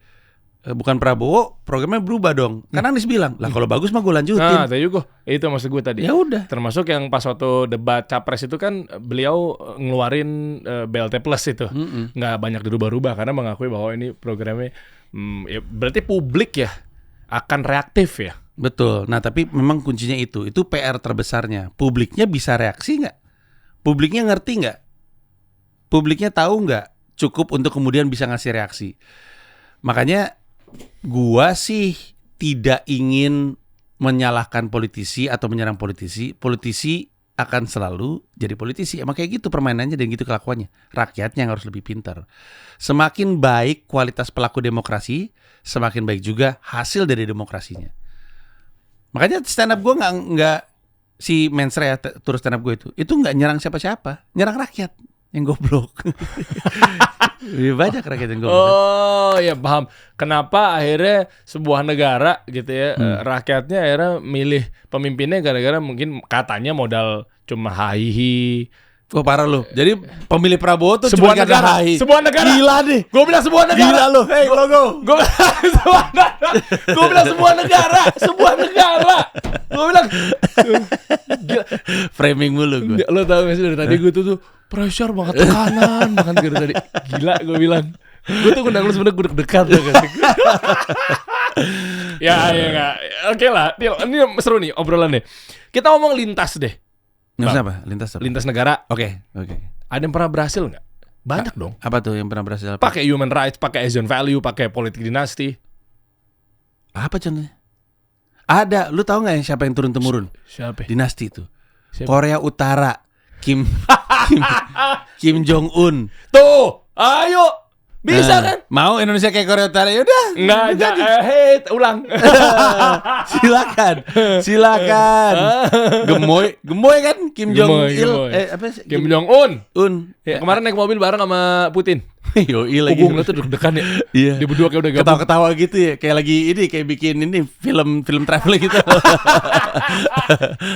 bukan Prabowo, programnya berubah dong. Karena Anies bilang, lah kalau bagus mah gue lanjutin. Nah, tadi gue itu maksud gue tadi. Ya udah. Termasuk yang pas waktu debat capres itu kan beliau ngeluarin BLT Plus itu, nggak banyak dirubah-rubah karena mengakui bahwa ini programnya, ya berarti publik ya akan reaktif ya. Betul. Nah tapi memang kuncinya itu PR terbesarnya. Publiknya bisa reaksi nggak? Publiknya ngerti nggak? Publiknya tahu nggak? Cukup untuk kemudian bisa ngasih reaksi. Makanya gua sih tidak ingin menyalahkan politisi atau menyerang politisi. Politisi akan selalu jadi politisi. Emang kayak gitu permainannya dan gitu kelakuannya. Rakyatnya yang harus lebih pintar. Semakin baik kualitas pelaku demokrasi, semakin baik juga hasil dari demokrasinya. Makanya stand up gue nggak si Mensre ya, turun stand up gue itu nggak nyerang siapa-siapa, nyerang rakyat yang goblok. Lebih banyak rakyat yang goblok. Oh ya paham. Kenapa akhirnya sebuah negara gitu ya rakyatnya akhirnya milih pemimpinnya gara-gara mungkin katanya modal cuma hahihi. Wah parah lu. Jadi pemilih Prabowo tuh sebuah cuma negara. Sebuah negara. Gila nih. Gue bilang sebuah negara. Gila lu. Hey logo. Gue bilang sebuah negara. Sebuah negara. Gue bilang gila. Framing mulu gue. Lo tau gak sih dari tadi gue tuh pressure banget, tekanan banget dari tadi. Gila gue bilang. Gue tuh ngundang lu sebenernya gue deg-degan tuh kan. Ya gak. Oke lah. Ini seru nih obrolan nih. Kita ngomong lintas deh. Lintas apa? Lintas negara. Oke. Ada yang pernah berhasil nggak Banyak dong. Apa tuh yang pernah berhasil? Pakai human rights, pakai Asian value, pakai politik dinasti. Apa contohnya? Ada, lu tahu nggak yang siapa yang turun temurun? Siapa? Dinasti itu. Siapa? Korea Utara, Kim Kim Jong Un. Tuh, ayo. Bisa kan? Mau Indonesia kayak Korea Utara? Ya udah. Enggak, ulang. Silakan. Gemoy kan Kim Jong Il. Apa sih? Kim Jong Un. Ya. Kemarin naik mobil bareng sama Putin. Yoi lagi. Hubung tuh deg-degan ya. Iya. Dia berdua kayak udah gabung. Ketawa-ketawa gitu ya, kayak lagi ini kayak bikin ini film travel gitu.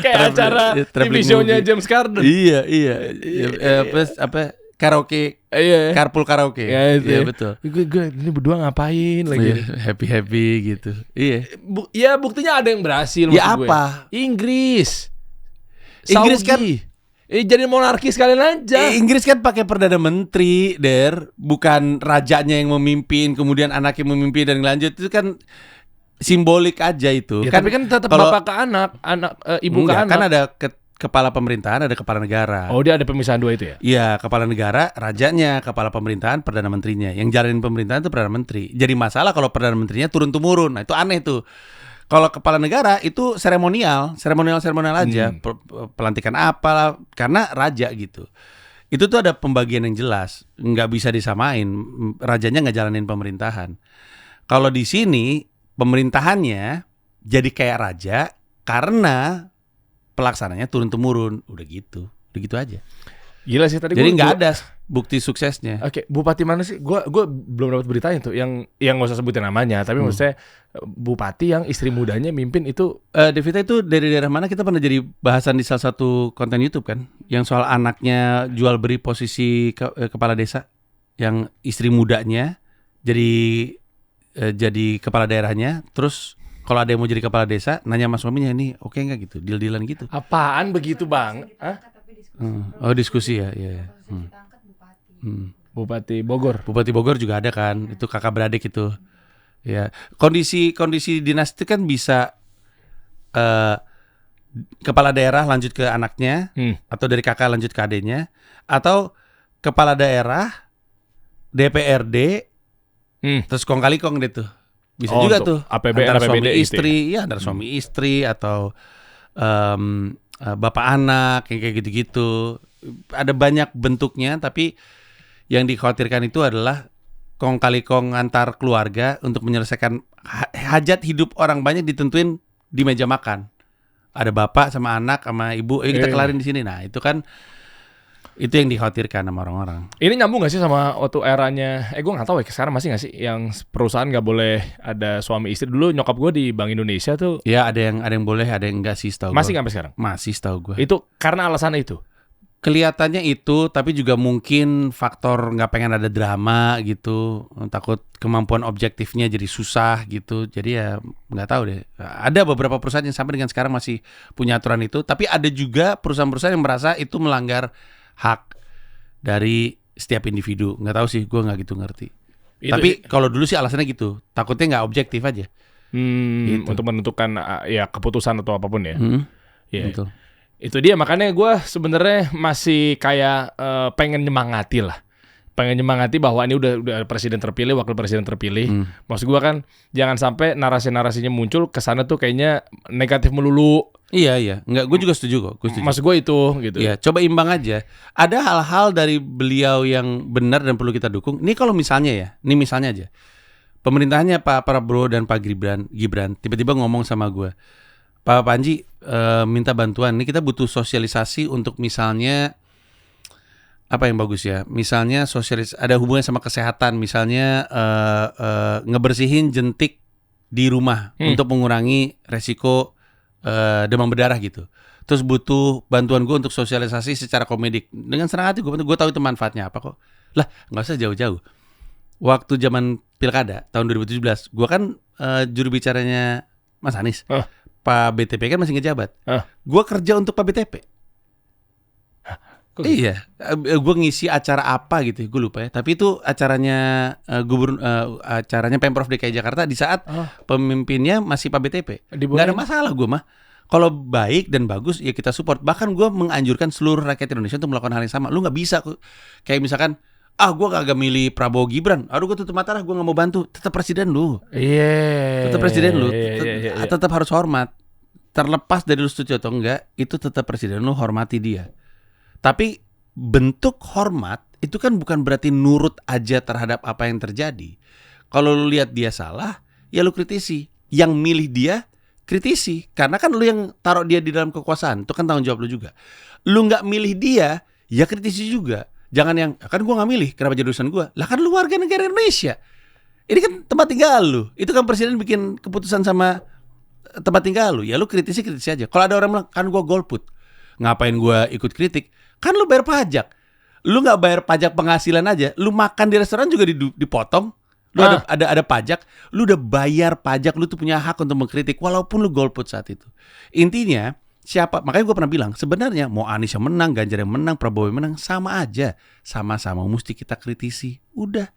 Kayak acara TV show-nya James Corden. Iya. Apa karaoke, carpool karaoke. Iya betul. Gue ini berdua ngapain lagi? Happy gitu. Iya. Ya buktinya ada yang berhasil. Ya apa? Gue. Inggris kan jadi monarki sekalian aja. Inggris kan pakai perdana menteri, bukan rajanya yang memimpin, kemudian anaknya memimpin dan lanjut, itu kan simbolik aja itu. Ya, kan, tapi kan tetap bapak ke anak ibu ke anak. Kan ada kepala pemerintahan, ada kepala negara. Oh, dia ada pemisahan dua itu ya? Iya, kepala negara, rajanya, kepala pemerintahan, perdana menterinya. Yang jalanin pemerintahan itu perdana menteri. Jadi masalah kalau perdana menterinya turun-temurun. Nah, itu aneh tuh. Kalau kepala negara itu seremonial aja, pelantikan apalah, karena raja gitu. Itu tuh ada pembagian yang jelas, nggak bisa disamain. Rajanya nggak jalanin pemerintahan. Kalau di sini pemerintahannya jadi kayak raja karena pelaksananya turun-temurun, udah gitu aja. Gila sih tadi. Jadi nggak ada bukti suksesnya. Oke, bupati mana sih? Gue belum dapat beritanya tuh. Yang nggak usah sebutin namanya, tapi maksudnya bupati yang istri mudanya mimpin itu. Devita itu dari daerah mana? Kita pernah jadi bahasan di salah satu konten YouTube kan, yang soal anaknya jual beli posisi kepala desa, yang istri mudanya jadi kepala daerahnya, terus kalau ada yang mau jadi kepala desa, nanya sama suaminya, ini oke nggak gitu, deal-dealan gitu. Apaan begitu bang? Oh diskusi ya, iya. Bupati Bogor. Bupati Bogor juga ada kan, itu kakak beradik itu. Ya, kondisi dinasti kan bisa kepala daerah lanjut ke anaknya, atau dari kakak lanjut ke adiknya, atau kepala daerah DPRD terus kong kali kong deh tuh. Bisa juga tuh APBN, antara suami APBD istri, ya antara suami istri atau bapak anak kayak gitu-gitu. Ada banyak bentuknya, tapi yang dikhawatirkan itu adalah kong kali kong antar keluarga untuk menyelesaikan hajat hidup orang banyak ditentuin di meja makan. Ada bapak sama anak sama ibu, kita kelarin di sini. Nah, itu kan itu yang dikhawatirkan sama orang-orang. Ini nyambung gak sih sama waktu eranya? Gue nggak tahu ya sekarang masih nggak sih yang perusahaan nggak boleh ada suami istri. Dulu nyokap gue di Bank Indonesia tuh. Ya ada yang boleh, ada yang enggak sih setahu gue. Masih nggak sampai sekarang? Masih setahu gue. Itu karena alasan itu. Kelihatannya itu, tapi juga mungkin faktor nggak pengen ada drama gitu, takut kemampuan objektifnya jadi susah gitu. Jadi ya nggak tahu deh. Ada beberapa perusahaan yang sampai dengan sekarang masih punya aturan itu, tapi ada juga perusahaan-perusahaan yang merasa itu melanggar hak dari setiap individu. Nggak tahu sih, gue nggak gitu ngerti. Tapi kalau dulu sih alasannya gitu, takutnya nggak objektif aja. Gitu. Untuk menentukan ya keputusan atau apapun ya. Yeah. Betul. Itu dia, makanya gue sebenarnya masih kayak pengen nyemangati bahwa ini udah presiden terpilih, wakil presiden terpilih. Maksud gue kan jangan sampai narasi-narasinya muncul kesana tuh kayaknya negatif melulu. Iya, enggak, gue juga setuju kok. Maksud gue itu gitu. Iya, coba imbang aja. Ada hal-hal dari beliau yang benar dan perlu kita dukung. Ini kalau misalnya aja, pemerintahannya Pak Prabowo dan Pak Gibran tiba-tiba ngomong sama gue, Pak Panji minta bantuan. Ini kita butuh sosialisasi untuk misalnya apa yang bagus ya? Misalnya ada hubungan sama kesehatan, misalnya ngebersihin jentik di rumah untuk mengurangi resiko demam berdarah gitu. Terus butuh bantuan gue untuk sosialisasi secara komedik. Dengan senang hati gue tahu itu manfaatnya apa kok. Lah, nggak usah jauh-jauh. Waktu zaman pilkada tahun 2017, gue kan juru bicaranya Mas Anies. Pak BTP kan masih ngejabat. Gue kerja untuk Pak BTP. Iya, gue ngisi acara apa gitu, gue lupa ya. Tapi itu acaranya acaranya Pemprov DKI Jakarta di saat pemimpinnya masih Pak BTP. Nggak ada masalah gue mah. Kalau baik dan bagus ya kita support. Bahkan gue menganjurkan seluruh rakyat Indonesia untuk melakukan hal yang sama. Lu nggak bisa kayak misalkan gue kagak milih Prabowo Gibran. Aduh gue tutup mata lah, gue gak mau bantu. Tetap presiden lu. Tetap presiden lu. Tetap harus hormat. Terlepas dari lu setuju atau enggak, itu tetap presiden lu, hormati dia. Tapi bentuk hormat itu kan bukan berarti nurut aja terhadap apa yang terjadi. Kalau lu lihat dia salah, ya lu kritisi. Yang milih dia, kritisi. Karena kan lu yang taruh dia di dalam kekuasaan. Itu kan tanggung jawab lu juga. Lu gak milih dia, ya kritisi juga. Jangan yang, kan gue gak milih, kenapa jadi urusan gue? Lah kan lu warga negara Indonesia. Ini kan tempat tinggal lu. Itu kan presiden bikin keputusan sama tempat tinggal lu. Ya lu kritisi aja. Kalau ada orang bilang, kan gue golput, ngapain gue ikut kritik? Kan lu bayar pajak. Lu gak bayar pajak penghasilan aja, lu makan di restoran juga dipotong. Lu ada pajak, lu udah bayar pajak, lu tuh punya hak untuk mengkritik walaupun lu golput saat itu. Intinya siapa, makanya gue pernah bilang sebenarnya mau Anies yang menang, Ganjar yang menang, Prabowo yang menang, sama aja, sama-sama mesti kita kritisi. Udah.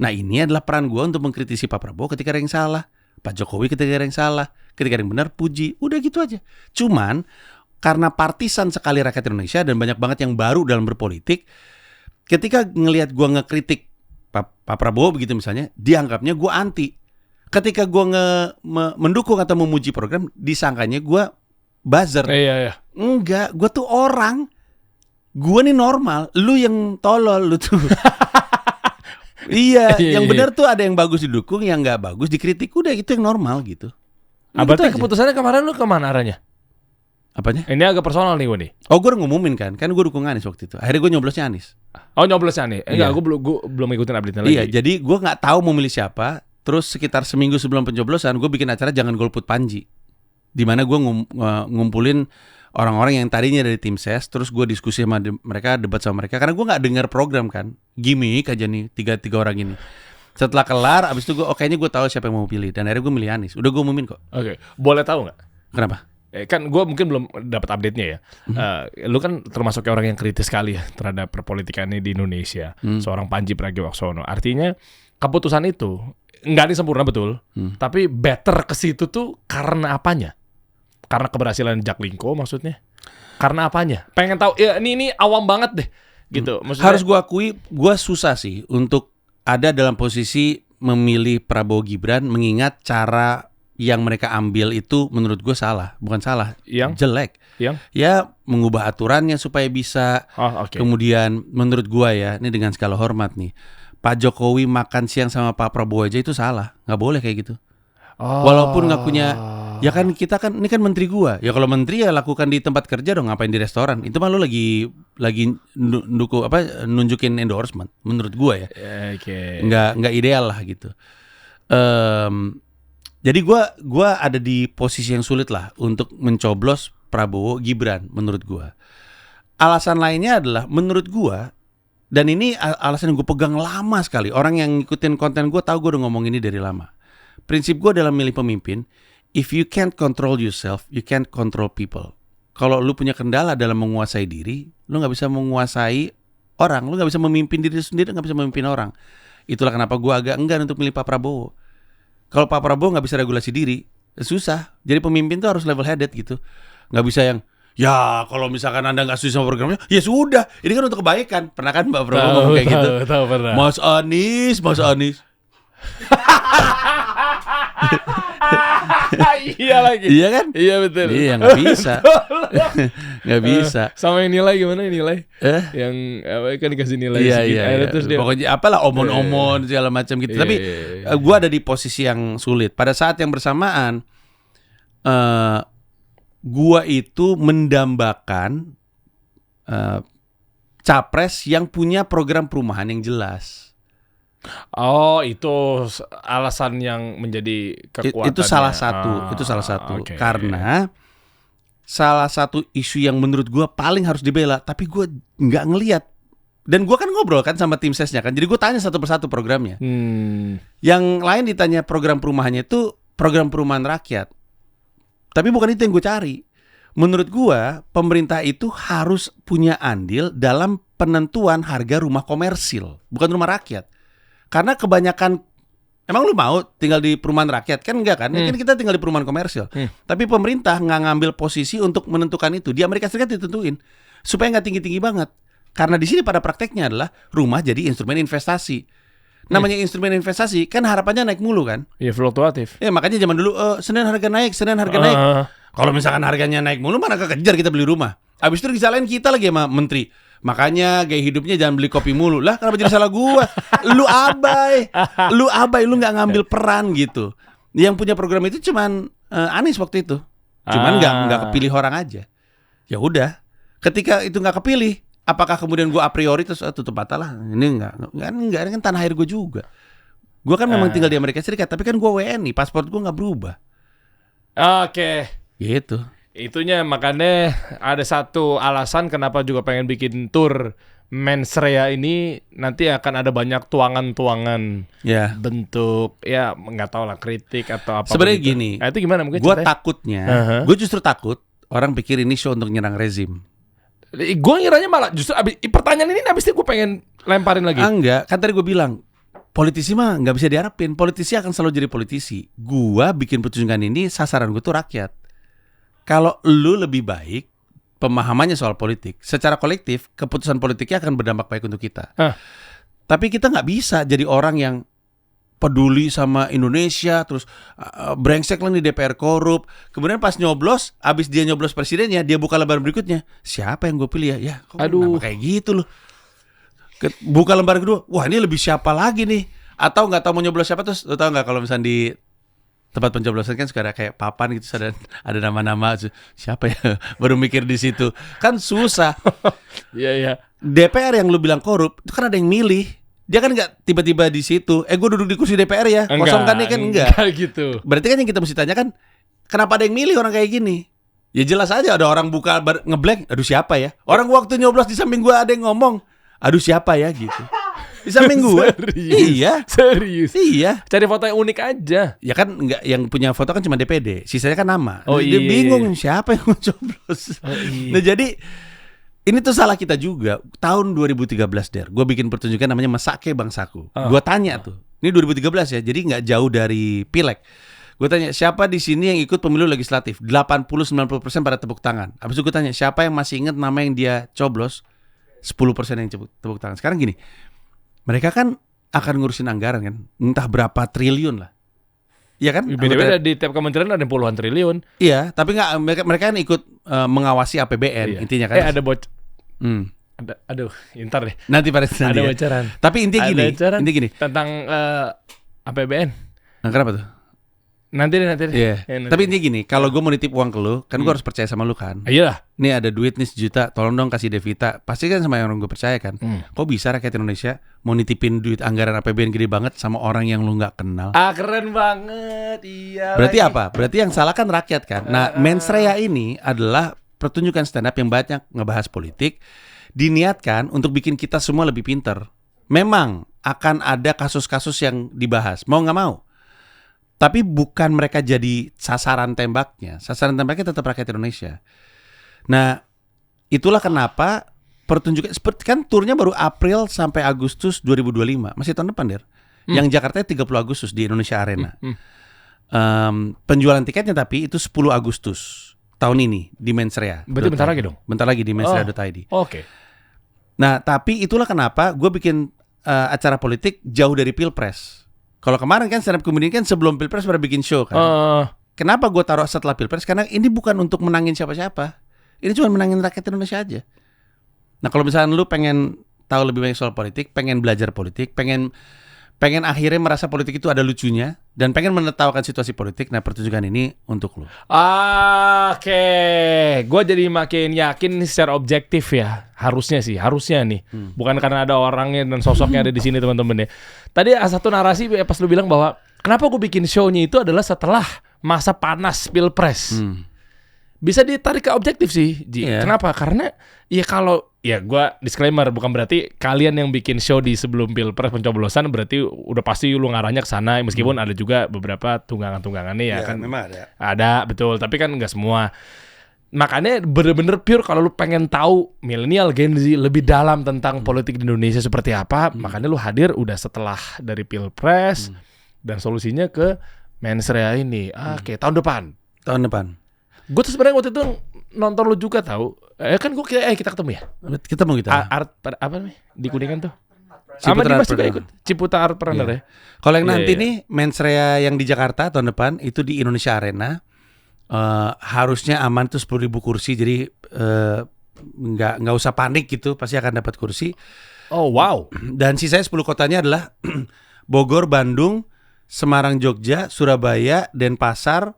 Nah ini adalah peran gue untuk mengkritisi Pak Prabowo ketika ada yang salah, Pak Jokowi ketika ada yang salah, ketika ada yang benar puji, udah gitu aja. Cuman karena partisan sekali rakyat Indonesia dan banyak banget yang baru dalam berpolitik, ketika ngelihat gue ngekritik Pak Prabowo begitu misalnya, dianggapnya gue anti. Ketika gue mendukung atau memuji program, disangkanya gue buzzer. Iya. Enggak, gue tuh orang. Gue nih normal, lu yang tolol lu tuh. Iya, yang benar tuh ada yang bagus didukung, yang nggak bagus dikritik. Udah itu yang normal gitu. Berarti keputusannya kemarin lu kemana arahnya? Apanya? Ini agak personal nih gue nih. Oh gue udah ngumumin kan gue dukung Anies waktu itu. Akhirnya gue nyoblosnya Anies. Oh nyoblosnya nih? Enggak, gue belum ikutin update-nya lagi. Iya, jadi gue nggak tahu mau milih siapa. Terus sekitar seminggu sebelum pencoblosan gue bikin acara Jangan Golput Panji, di mana gue ngumpulin orang-orang yang tadinya dari tim ses. Terus gue diskusi sama mereka, debat sama mereka. Karena gue nggak dengar program kan, gimmick aja nih tiga orang ini. Setelah kelar, abis itu kayaknya gue tahu siapa yang mau pilih. Dan akhirnya gue milih Anies. Udah gue umumin kok. Oke, boleh tahu nggak? Kenapa? Kan gue mungkin belum dapat update-nya ya. Lu kan termasuk orang yang kritis sekali ya terhadap perpolitikan ini di Indonesia. Seorang Panji Pragiwaksono. Artinya keputusan itu nggak ada yang sempurna betul, tapi better ke situ tuh karena apanya? Karena keberhasilan Jaklingko maksudnya? Karena apanya? Pengen tahu. Ya ini awam banget deh. Gitu. Maksudnya, harus gue akui, gue susah sih untuk ada dalam posisi memilih Prabowo Gibran, mengingat cara yang mereka ambil itu menurut gue salah. Bukan salah, jelek. Ya mengubah aturannya supaya bisa. Kemudian menurut gue ya, ini dengan segala hormat nih, Pak Jokowi makan siang sama Pak Prabowo aja itu salah. Gak boleh kayak gitu. Walaupun ngakunya, ya kan kita kan, ini kan menteri gue. Ya kalau menteri ya lakukan di tempat kerja dong, ngapain di restoran. Itu mah lu lagi nunjukin endorsement menurut gue ya. Nggak ideal lah gitu. Jadi gue ada di posisi yang sulit lah untuk mencoblos Prabowo Gibran menurut gue. Alasan lainnya adalah menurut gue, dan ini alasan yang gue pegang lama sekali. Orang yang ngikutin konten gue tahu gue udah ngomong ini dari lama. Prinsip gue dalam milih pemimpin, if you can't control yourself, you can't control people. Kalau lu punya kendala dalam menguasai diri, lu gak bisa menguasai orang. Lu gak bisa memimpin diri sendiri, gak bisa memimpin orang. Itulah kenapa gue agak enggan untuk milih Pak Prabowo. Kalau Pak Prabowo gak bisa regulasi diri, susah. Jadi pemimpin tuh harus level headed gitu. Gak bisa yang, ya kalau misalkan Anda gak setuju sama programnya, ya sudah. Ini kan untuk kebaikan. Pernah kan Pak Prabowo ngomong kayak gitu? Tahu, pernah. Mas Anies. Iya lagi. Iya kan? Iya betul. Iya gak bisa. Gak bisa. Sama yang nilai gimana nilai? Yang apa kan dikasih nilai iya. Terus dia, pokoknya apalah omon-omon segala macam gitu. Tapi gue ada di posisi yang sulit. Pada saat yang bersamaan, gue itu mendambakan capres yang punya program perumahan yang jelas. Oh, itu alasan yang menjadi kekuatannya. Itu salah satu. Okay. Karena salah satu isu yang menurut gue paling harus dibela, tapi gue nggak ngelihat. Dan gue kan ngobrol kan sama tim sesnya kan, jadi gue tanya satu persatu programnya. Yang lain ditanya program perumahannya itu program perumahan rakyat. Tapi bukan itu yang gue cari. Menurut gue, pemerintah itu harus punya andil dalam penentuan harga rumah komersil, bukan rumah rakyat. Karena kebanyakan, emang lu mau tinggal di perumahan rakyat? Kan enggak kan? Kan kita tinggal di perumahan komersil. Tapi pemerintah nggak ngambil posisi untuk menentukan itu. Di Amerika Serikat ditentuin supaya nggak tinggi-tinggi banget. Karena di sini pada prakteknya adalah rumah jadi instrumen investasi. Namanya instrumen investasi kan harapannya naik mulu kan? Iya, fluktuatif. Ya makanya zaman dulu Senin harga naik. Kalau misalkan harganya naik mulu mana kekejar kita beli rumah. Abis itu disalahin kita lagi sama menteri. Makanya gaya hidupnya jangan beli kopi mulu. Lah kenapa jadi salah gua? Lu abai, lu nggak ngambil peran gitu. Yang punya program itu cuman Anies waktu itu. Cuman nggak kepilih orang aja. Ya udah, ketika itu nggak kepilih, apakah kemudian gue a priori terus tutup mata lah? Ini enggak, ini kan tanah air gue juga. Gue kan memang tinggal di Amerika Serikat, tapi kan gue WNI, paspor gue nggak berubah. Oke. Gitu. Itunya makanya ada satu alasan kenapa juga pengen bikin tour Mensrea ini, nanti akan ada banyak tuangan-tuangan bentuk ya nggak tahu lah, kritik atau apa. Sebenarnya gini. Nah, itu gimana mungkin? Gue takutnya, gue justru takut orang pikir ini show untuk nyerang rezim. Gue ngiranya malah justru pertanyaan ini abis itu gue pengen lemparin lagi. Enggak, kan tadi gue bilang politisi mah nggak bisa diharapin. Politisi akan selalu jadi politisi. Gua bikin pertunjukan ini sasaran gue tuh rakyat. Kalau lu lebih baik pemahamannya soal politik, secara kolektif keputusan politiknya akan berdampak baik untuk kita. Tapi kita nggak bisa jadi orang yang peduli sama Indonesia, terus brengsek lah di DPR korup. Kemudian pas nyoblos, abis dia nyoblos presidennya, dia buka lembar berikutnya. Siapa yang gue pilih ya? Kok kenapa kayak gitu loh? Buka lembar kedua, wah ini lebih siapa lagi nih? Atau nggak tahu mau nyoblos siapa, terus lo tau nggak kalau misalnya di tempat pencoblosan kan suka ada kayak papan gitu, ada nama-nama, siapa ya? Baru mikir di situ, kan susah. Iya. DPR yang lu bilang korup, itu kan ada yang milih. Dia kan nggak tiba-tiba di situ. Gue duduk di kursi DPR ya, kosong kan nih kan enggak gitu. Berarti kan yang kita mesti tanya kan, kenapa ada yang milih orang kayak gini? Ya jelas aja ada orang buka ngeblank, aduh siapa ya? Orang waktu nyoblos di samping gue ada yang ngomong, aduh siapa ya gitu. Di samping gue. Serius. Iya. Cari foto yang unik aja. Ya kan enggak, yang punya foto kan cuma DPD, sisanya kan nama. Dia bingung siapa yang mau coblos. Nah jadi ini tuh salah kita juga. Tahun 2013 gue bikin pertunjukan namanya Mesake Bangsaku. Gue tanya tuh, ini 2013 ya, jadi nggak jauh dari Pileg. Gue tanya siapa di sini yang ikut pemilu legislatif? 80-90% pada tepuk tangan. Habis itu gue tanya siapa yang masih ingat nama yang dia coblos? 10% yang tepuk tangan. Sekarang gini, mereka kan akan ngurusin anggaran kan, entah berapa triliun lah. Iya kan? Beda-beda di tiap kementerian ada puluhan triliun. Iya, tapi nggak, mereka kan ikut mengawasi APBN intinya kan. Ada aduh, ntar deh. Nanti pada ada bocoran. Tapi intinya gini. Tentang APBN. Nah, kenapa tuh? Nanti deh. Yeah. Tapi intinya gini, kalau gue mau nitip uang ke lu, kan gue harus percaya sama lu kan. Iyalah. Nih ada duit nih 1 juta, tolong dong kasih Devita. Pasti kan sama yang orang gue percaya kan. Kok bisa rakyat Indonesia mau nitipin duit anggaran APBN gede banget sama orang yang lu nggak kenal? Keren banget. Iya. Berarti apa? Berarti yang salah kan rakyat kan. Nah, Mensrea ini adalah pertunjukan stand up yang banyak ngebahas politik, diniatkan untuk bikin kita semua lebih pinter. Memang akan ada kasus-kasus yang dibahas, mau nggak mau. Tapi bukan mereka jadi sasaran tembaknya. Sasaran tembaknya tetap rakyat Indonesia. Nah, itulah kenapa pertunjukan seperti kan turnya baru April sampai Agustus 2025, masih tahun depan Der. Yang Jakarta 30 Agustus di Indonesia Arena. Penjualan tiketnya tapi itu 10 Agustus tahun ini di Mensrea. Berarti bentar lagi dong. Bentar lagi di mensrea.id. Oke. Nah, tapi itulah kenapa gue bikin acara politik jauh dari Pilpres. Kalau kemarin kan stand up comedy kan sebelum Pilpres baru bikin show kan. Kenapa gue taruh setelah Pilpres? Karena ini bukan untuk menangin siapa-siapa. Ini cuma menangin rakyat Indonesia aja. Nah, kalau misalnya lu pengen tahu lebih banyak soal politik, pengen belajar politik, pengen akhirnya merasa politik itu ada lucunya dan pengen menertawakan situasi politik, nah pertunjukan ini untuk lu. Oke, gue jadi makin yakin secara objektif ya, harusnya nih, bukan karena ada orangnya dan sosoknya ada di sini teman-teman ya. Tadi satu narasi pas lu bilang bahwa kenapa gue bikin show-nya itu adalah setelah masa panas Pilpres. Bisa ditarik ke objektif sih, Ji. Yeah. Kenapa? Karena ya kalau gue disclaimer, bukan berarti kalian yang bikin show di sebelum Pilpres pencoblosan berarti udah pasti lu ngarahnya ke sana, meskipun ada juga beberapa tunggangan-tunggangannya ya kan. Memang ada. Ada, betul, tapi kan enggak semua. Makanya bener-bener pure kalau lu pengen tahu milenial Gen Z lebih dalam tentang politik di Indonesia seperti apa, makanya lu hadir udah setelah dari Pilpres dan solusinya ke Mensrea ini. Oke, tahun depan. Tahun depan. Gue tuh sebenarnya waktu itu nonton lu juga tahu. Kan gue kita ketemu ya. Kita mau kita. Art apa namanya? Di Kuningan tuh. Ciputra Sama Dimas Art juga Planner. ikut. Ciputa Art Planner ya. Kalau yang Iya, nanti iya. nih Mensrea yang di Jakarta tahun depan itu di Indonesia Arena. Harusnya aman tuh 10.000 kursi, jadi nggak usah panik gitu, pasti akan dapat kursi. Oh wow. Dan sisanya 10 kotanya adalah Bogor, Bandung, Semarang, Jogja, Surabaya, Denpasar,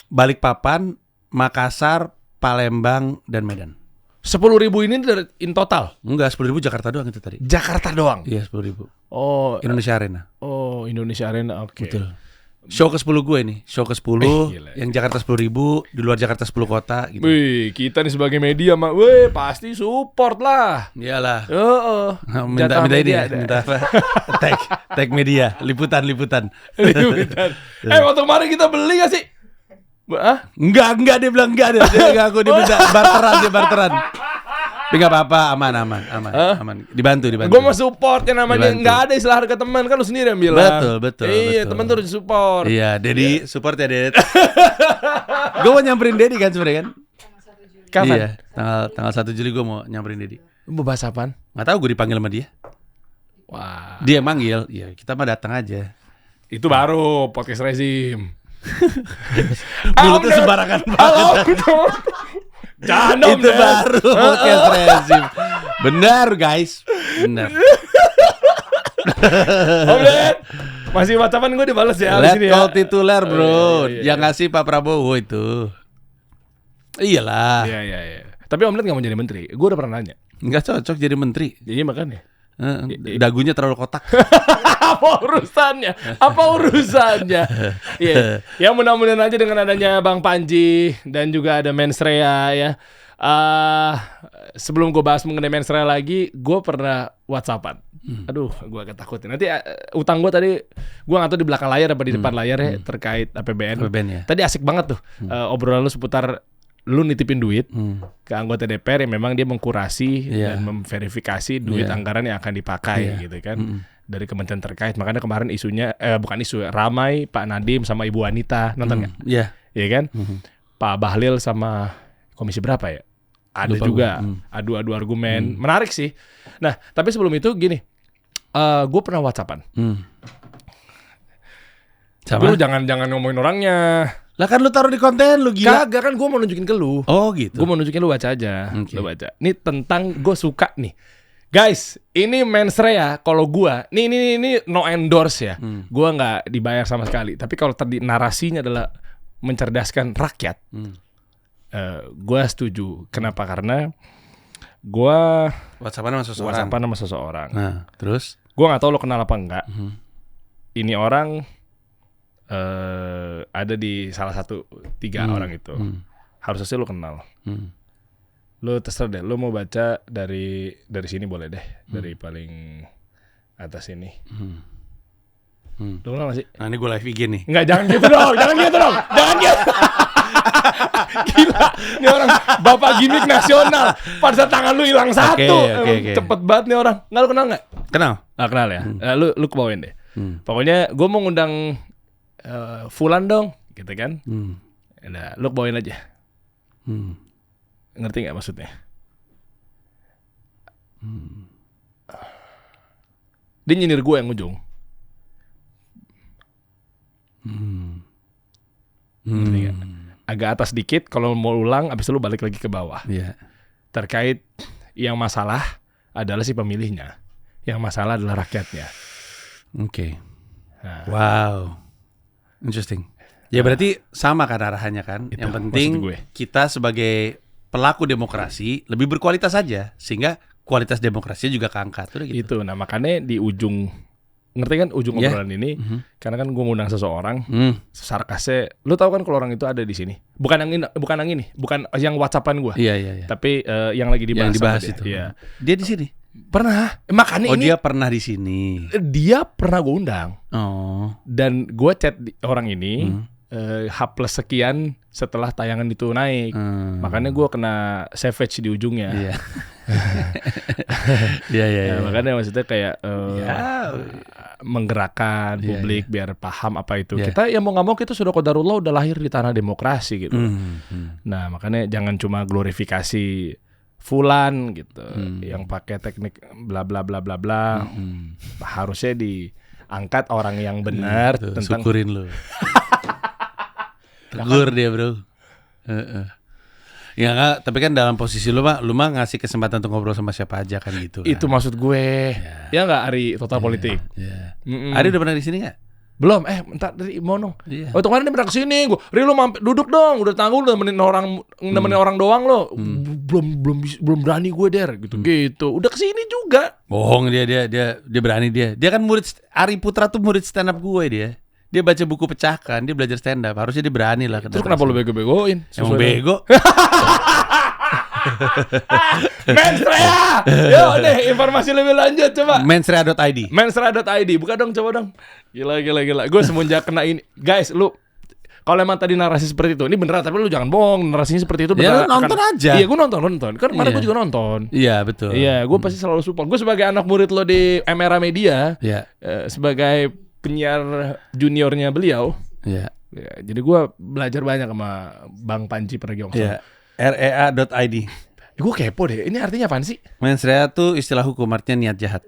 Balikpapan, Makassar, Palembang, dan Medan. 10.000 ini dari in total. Enggak, 10.000 Jakarta doang itu tadi. Jakarta doang. Iya, 10.000. Oh, Indonesia Arena. oh Indonesia Arena. Oke. Betul. Show ke-10 gue nih. Show ke-10, Gila. yang Jakarta 10.000, di luar Jakarta 10 kota gitu. Wih, kita nih sebagai media mah, pasti support lah. Iyalah. Minta Minta ini ya, ada. minta apa? tag media, liputan. Liputan. Waktu kemarin kita beli gak sih? Enggak dia bilang enggak dia ngaku dia minta barteran. Tapi enggak apa-apa, aman. Dibantu. Gue mau support yang namanya Dibantu. nggak ada istilah harga teman, kan lu sendiri yang bilang. Betul. Iya, teman tuh harus support. Iya, Dedi support ya, Ded. Gue mau nyamperin Dedi kan sebenarnya kan. Kapan? Iya, tanggal 1 Juli gue mau nyamperin Dedi. Lu mau bahas apaan? Enggak tahu, gue dipanggil sama dia. Wah. Dia yang manggil. Iya, kita mah datang aja. Itu baru podcast rezim. Dulu tuh sembarangan banget. Jangan dong, Itu Dad. baru podcast rezim. Benar, guys. Benar. Om Ded, masih WhatsAppan gue dibales ya. Let Abis ini ya. call tituler, bro. Iya. Yang ngasih Pak Prabowo itu. Iyalah. Iya. Tapi Om Ded gak mau jadi menteri. Gue udah pernah nanya. Nggak cocok jadi menteri. Iya makanya. Dagunya terlalu kotak. Apa urusannya? Iya. Ya mudah-mudahan aja dengan adanya Bang Panji dan juga ada Mensrea ya. Sebelum gue bahas mengenai Mensrea lagi, gue pernah WhatsAppan. Aduh, gue agak takut. Nanti utang gue tadi, gue nggak tahu di belakang layar apa di depan layar ya terkait APBN. Ya. Tadi asik banget tuh obrolan lu seputar lu nitipin duit ke anggota DPR yang memang dia mengkurasi dan memverifikasi duit anggaran yang akan dipakai gitu kan dari kementerian terkait. Makanya kemarin isunya bukan isu, ramai Pak Nadiem sama Ibu Anita, nonton nggak? Iya. Iya kan? Pak Bahlil sama komisi berapa ya? Ada Lupa juga adu-adu gua. argumen. Menarik sih. Nah, tapi sebelum itu gini, gue pernah WhatsAppan. Tapi lu jangan ngomongin orangnya. Lah kan lu taruh di konten lu gila. Kagak, kan gue mau nunjukin ke lu. Oh gitu. Gue mau nunjukin, lu baca aja. Okay. Lu baca. Ini tentang, gue suka nih. Guys, ini Mensrea kalau gue, ini no endorse ya. Gue nggak dibayar sama sekali. Tapi kalau tadi narasinya adalah mencerdaskan rakyat, gue setuju. Kenapa? Karena gue WhatsAppan sama seseorang. Nah, terus? Gue nggak tahu lo kenal apa enggak. Ini orang ada di salah satu 3 orang itu. Harusnya lo kenal. Lo terserah deh. Lo mau baca dari sini boleh deh. Dari paling atas ini. Lo kenal gak sih? Nah, ini gue live IG nih. Enggak, jangan gitu dong. Jangan gitu. Gila, ini orang bapak gimmick nasional. Pada saat tangan lu hilang satu. Oke. Cepet banget nih orang. Nggak, lu kenal nggak? Kenal? Kenal ya. Lu kebawain deh. Pokoknya gue mau ngundang Fulan dong, gitu kan? Nah, lu kebawain aja. Ngerti nggak maksudnya? Dia nyindir gue yang ujung. Ngerti nggak? Agak atas dikit, kalau mau ulang, abis itu lu balik lagi ke bawah. Iya. Terkait yang masalah adalah si pemilihnya, yang masalah adalah rakyatnya. Oke. Wow, interesting. Ya berarti sama kan arahannya kan. Itu Yang penting maksud gue. kita sebagai pelaku demokrasi lebih berkualitas aja, sehingga kualitas demokrasinya juga keangkat. Udah gitu. Itu, nah makanya di ujung, ngerti kan ujung obrolan ini, karena kan gue ngundang seseorang, sarkasnya, lu tahu kan kalau orang itu ada di sini, bukan yang WhatsAppan gue, Iya. tapi yang lagi dibahas, Yang dibahas sama itu. dia. Dia di sini. Pernah, makanya ini dia pernah di sini. dia pernah gue undang, dan gue chat orang ini H+ sekian setelah tayangan itu naik, makanya gue kena savage di ujungnya. Iya. Iya. Makanya maksudnya kayak menggerakkan publik biar paham apa itu. Kita ya mau nggak mau kita sudah qadarullah udah lahir di tanah demokrasi gitu. Nah makanya jangan cuma glorifikasi fulan gitu, yang pakai teknik bla bla bla bla bla. Harusnya diangkat orang yang benar tentang. Syukurin lu. Tegur dia bro. Ya enggak, tapi kan dalam posisi lu mah ngasih kesempatan untuk ngobrol sama siapa aja kan gitu. Itu maksud gue. Ya enggak Ari Total Politik. Ari udah pernah di sini enggak? Belum, bentar dari mau dong. Oh, itu kemarin dia pernah kesini, gue, Ri lu mampir duduk dong, udah tanggung udah nemenin orang doang lo. Belum berani gue gitu. Udah kesini juga. Bohong dia berani dia. Dia kan murid Ari Putra tuh murid stand up gue dia. Dia baca buku pecahkan, dia belajar stand up. Harusnya dia berani lah. Terus kenapa lu bego-begoin? Emang bego. Mensrea. Yo deh, informasi lebih lanjut coba. Mensrea.id. Mensrea.id. Buka dong, coba dong. Gila. Gue semenjak kena ini. Guys, lu kalau emang tadi narasi seperti itu, ini beneran, tapi lu jangan bohong, narasinya seperti itu beneran. Ya, nonton aja. Iya, gue nonton. Kan kemarin gue juga nonton. Iya, betul. Iya, gue pasti selalu support. Gue sebagai anak murid lo di Emera Media, sebagai penyiar juniornya beliau. Iya. Ya, jadi gue belajar banyak sama Bang Panji Pragiwaksono. Iya. rea.id. Gue kepo deh. Ini artinya apaan sih? Mensrea tuh istilah hukum, artinya niat jahat.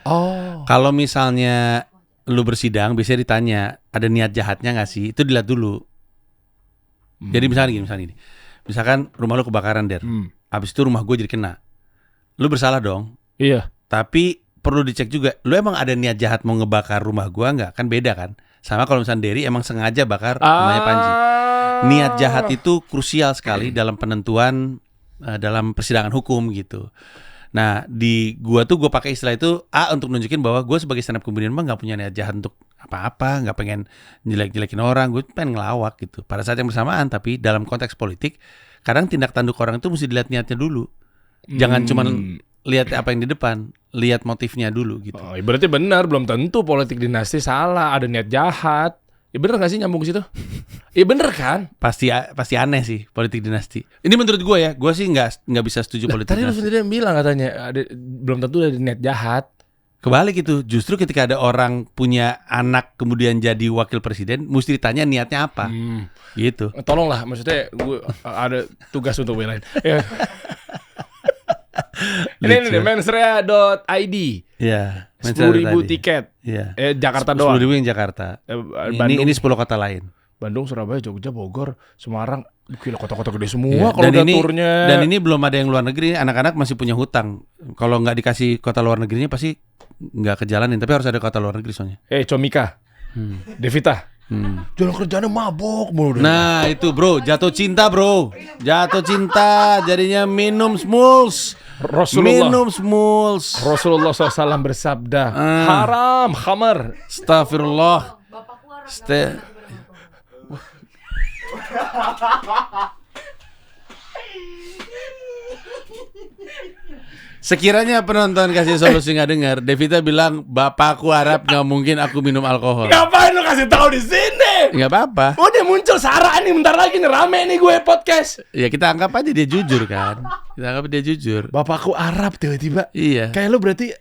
Oh. Kalau misalnya lu bersidang, biasanya ditanya ada niat jahatnya nggak sih? Itu dilihat dulu. Jadi misalnya gini. Misalkan rumah lu kebakaran habis itu rumah gue jadi kena. Lu bersalah dong. Iya. Tapi perlu dicek juga, lu emang ada niat jahat mau ngebakar rumah gua nggak? Kan beda kan? Sama kalau misalnya Derry emang sengaja bakar rumahnya Panji. Niat jahat itu krusial sekali dalam penentuan dalam persidangan hukum gitu. Nah di gua tuh pakai istilah itu untuk nunjukin bahwa gua sebagai stand up comedian mah nggak punya niat jahat untuk apa-apa, nggak pengen jelek-jelekin orang, gue pengen ngelawak gitu. Pada saat yang bersamaan, tapi dalam konteks politik, kadang tindak tanduk orang itu mesti dilihat niatnya dulu. Jangan cuma lihat apa yang di depan, lihat motifnya dulu gitu. Oh, berarti benar, belum tentu politik dinasti salah, ada niat jahat. Ya bener gak sih nyambung ke situ? Iya bener kan? Pasti aneh sih politik dinasti. Ini menurut gue ya, gue sih nggak bisa setuju politik tadi dinasti. Tadi lu sendiri yang bilang katanya belum tentu ada niat jahat. Kebalik itu, justru ketika ada orang punya anak kemudian jadi wakil presiden, mesti ditanya niatnya apa. Gitu. Tolonglah, maksudnya gue ada tugas untuk belain. Ya. Ini mensrea.id. Iya. 10.000 tiket. Iya. Jakarta doang. 10.000 yang Jakarta. Ini 10 kota lain. Bandung, Surabaya, Jogja, Bogor, Semarang. Gila, kota-kota gede semua kalau udah turnya. Dan ini belum ada yang luar negeri. Anak-anak masih punya hutang. Kalau nggak dikasih kota luar negerinya pasti nggak kejalanin. Tapi harus ada kota luar negeri soalnya. Comika, Devita. Jalan kerjanya mabok mulu. Nah itu bro, jatuh cinta jadinya minum smuls. Rasulullah SAW bersabda, haram khamar. Astagfirullah. Sekiranya penonton kasih solusi nggak dengar, Devita bilang bapakku Arab nggak mungkin aku minum alkohol. Ngapain lu kasih tahu di sini? Nggak apa-apa. Oh dia muncul Sarah nih, bentar lagi nih rame nih gue podcast. Ya kita anggap aja dia jujur kan. Kita anggap dia jujur. Bapakku Arab tiba-tiba. Iya. Kayak lu berarti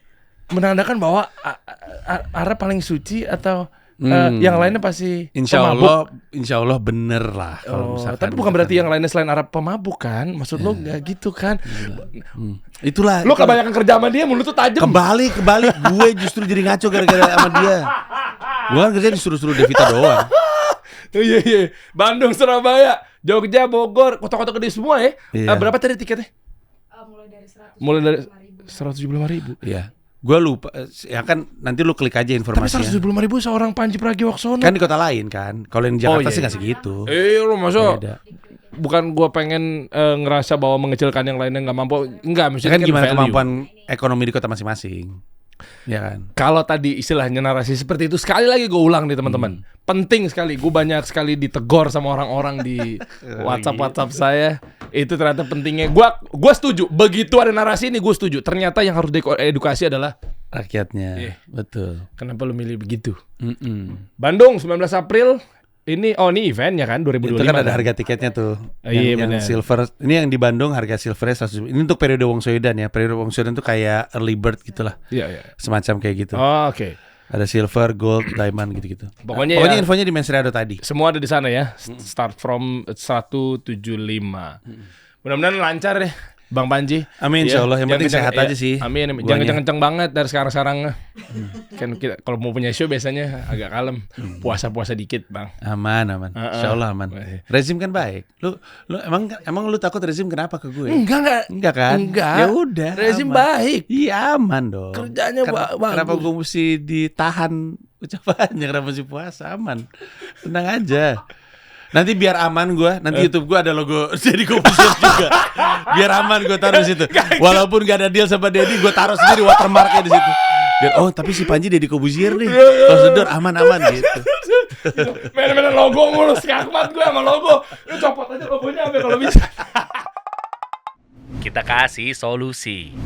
menandakan bahwa Arab paling suci atau yang lainnya pasti Insya Allah bener lah. Tapi bukan berarti yang lainnya selain Arab pemabuk kan? Maksud lo nggak gitu kan? Itulah. Lo kebanyakan kerja sama dia, mulut tuh tajam. Kembali, gue justru jadi ngaco gara-gara sama dia. Gue kan kerja disuruh-suruh Devita doang. Iya. Bandung, Surabaya, Jogja, Bogor, kota-kota gede semua ya. Berapa tadi tiketnya? Mulai dari 175.000. Iya. Gue lupa, ya kan nanti lu klik aja informasinya. Tapi 175.000 seorang Panji Pragiwaksono. Kan di kota lain kan. Kalau yang di Jakarta sih nggak segitu. Lu masa bukan gue pengen ngerasa bahwa mengecilkan yang lainnya nggak mampu. Enggak, maksudnya kan gimana kemampuan ekonomi di kota masing-masing. Ya kan. Kalau tadi istilahnya narasi seperti itu, sekali lagi gue ulang nih teman-teman. Penting sekali. Gue banyak sekali ditegor sama orang-orang di WhatsApp saya. Itu ternyata pentingnya. Gue setuju. Begitu ada narasi ini gue setuju. Ternyata yang harus diedukasi adalah rakyatnya. Betul. Kenapa lu milih begitu? Bandung 19 April. Ini eventnya kan 2025. Itu kan ada harga tiketnya tuh. Yang silver. Ini yang di Bandung harga silvernya 100. Ini untuk periode Wong Soedan ya. Periode Wong Soedan tuh kayak early bird gitulah. Iya. Semacam kayak gitu. Oke. Ada silver, gold, diamond gitu-gitu. Pokoknya infonya di Mensreado tadi. semua ada di sana ya. Start from 175. Mudah-mudahan lancar deh, Bang Panji. Amin, Ya, insyaallah. Yang penting sehat aja sih. Amin. Jangan kenceng-kenceng banget dari sekarang-sekarang. Kan kita kalau mau punya show biasanya agak kalem. Puasa-puasa dikit, Bang. Aman. Insyaallah aman. Rezim kan baik. Lu emang lu takut rezim kenapa ke gue? Enggak kan? Enggak. Ya udah. Rezim aman. baik. Iya aman dong. Kerjanya bagus. Kenapa gue mesti ditahan ucapannya? Kenapa mesti puasa? Aman. Tenang aja. Nanti biar aman gue, nanti YouTube gue ada logo Deddy Corbuzier juga. Biar aman gue taruh di situ. Walaupun gak ada deal sama Deddy, gue taruh sendiri watermarknya di situ. Biar tapi si Panji Deddy Corbuzier nih. Prosedur aman-aman gitu. Main-main logo mulu, skakmat gue sama logo. Lu copot aja logonya kalau bisa. Kita kasih solusi.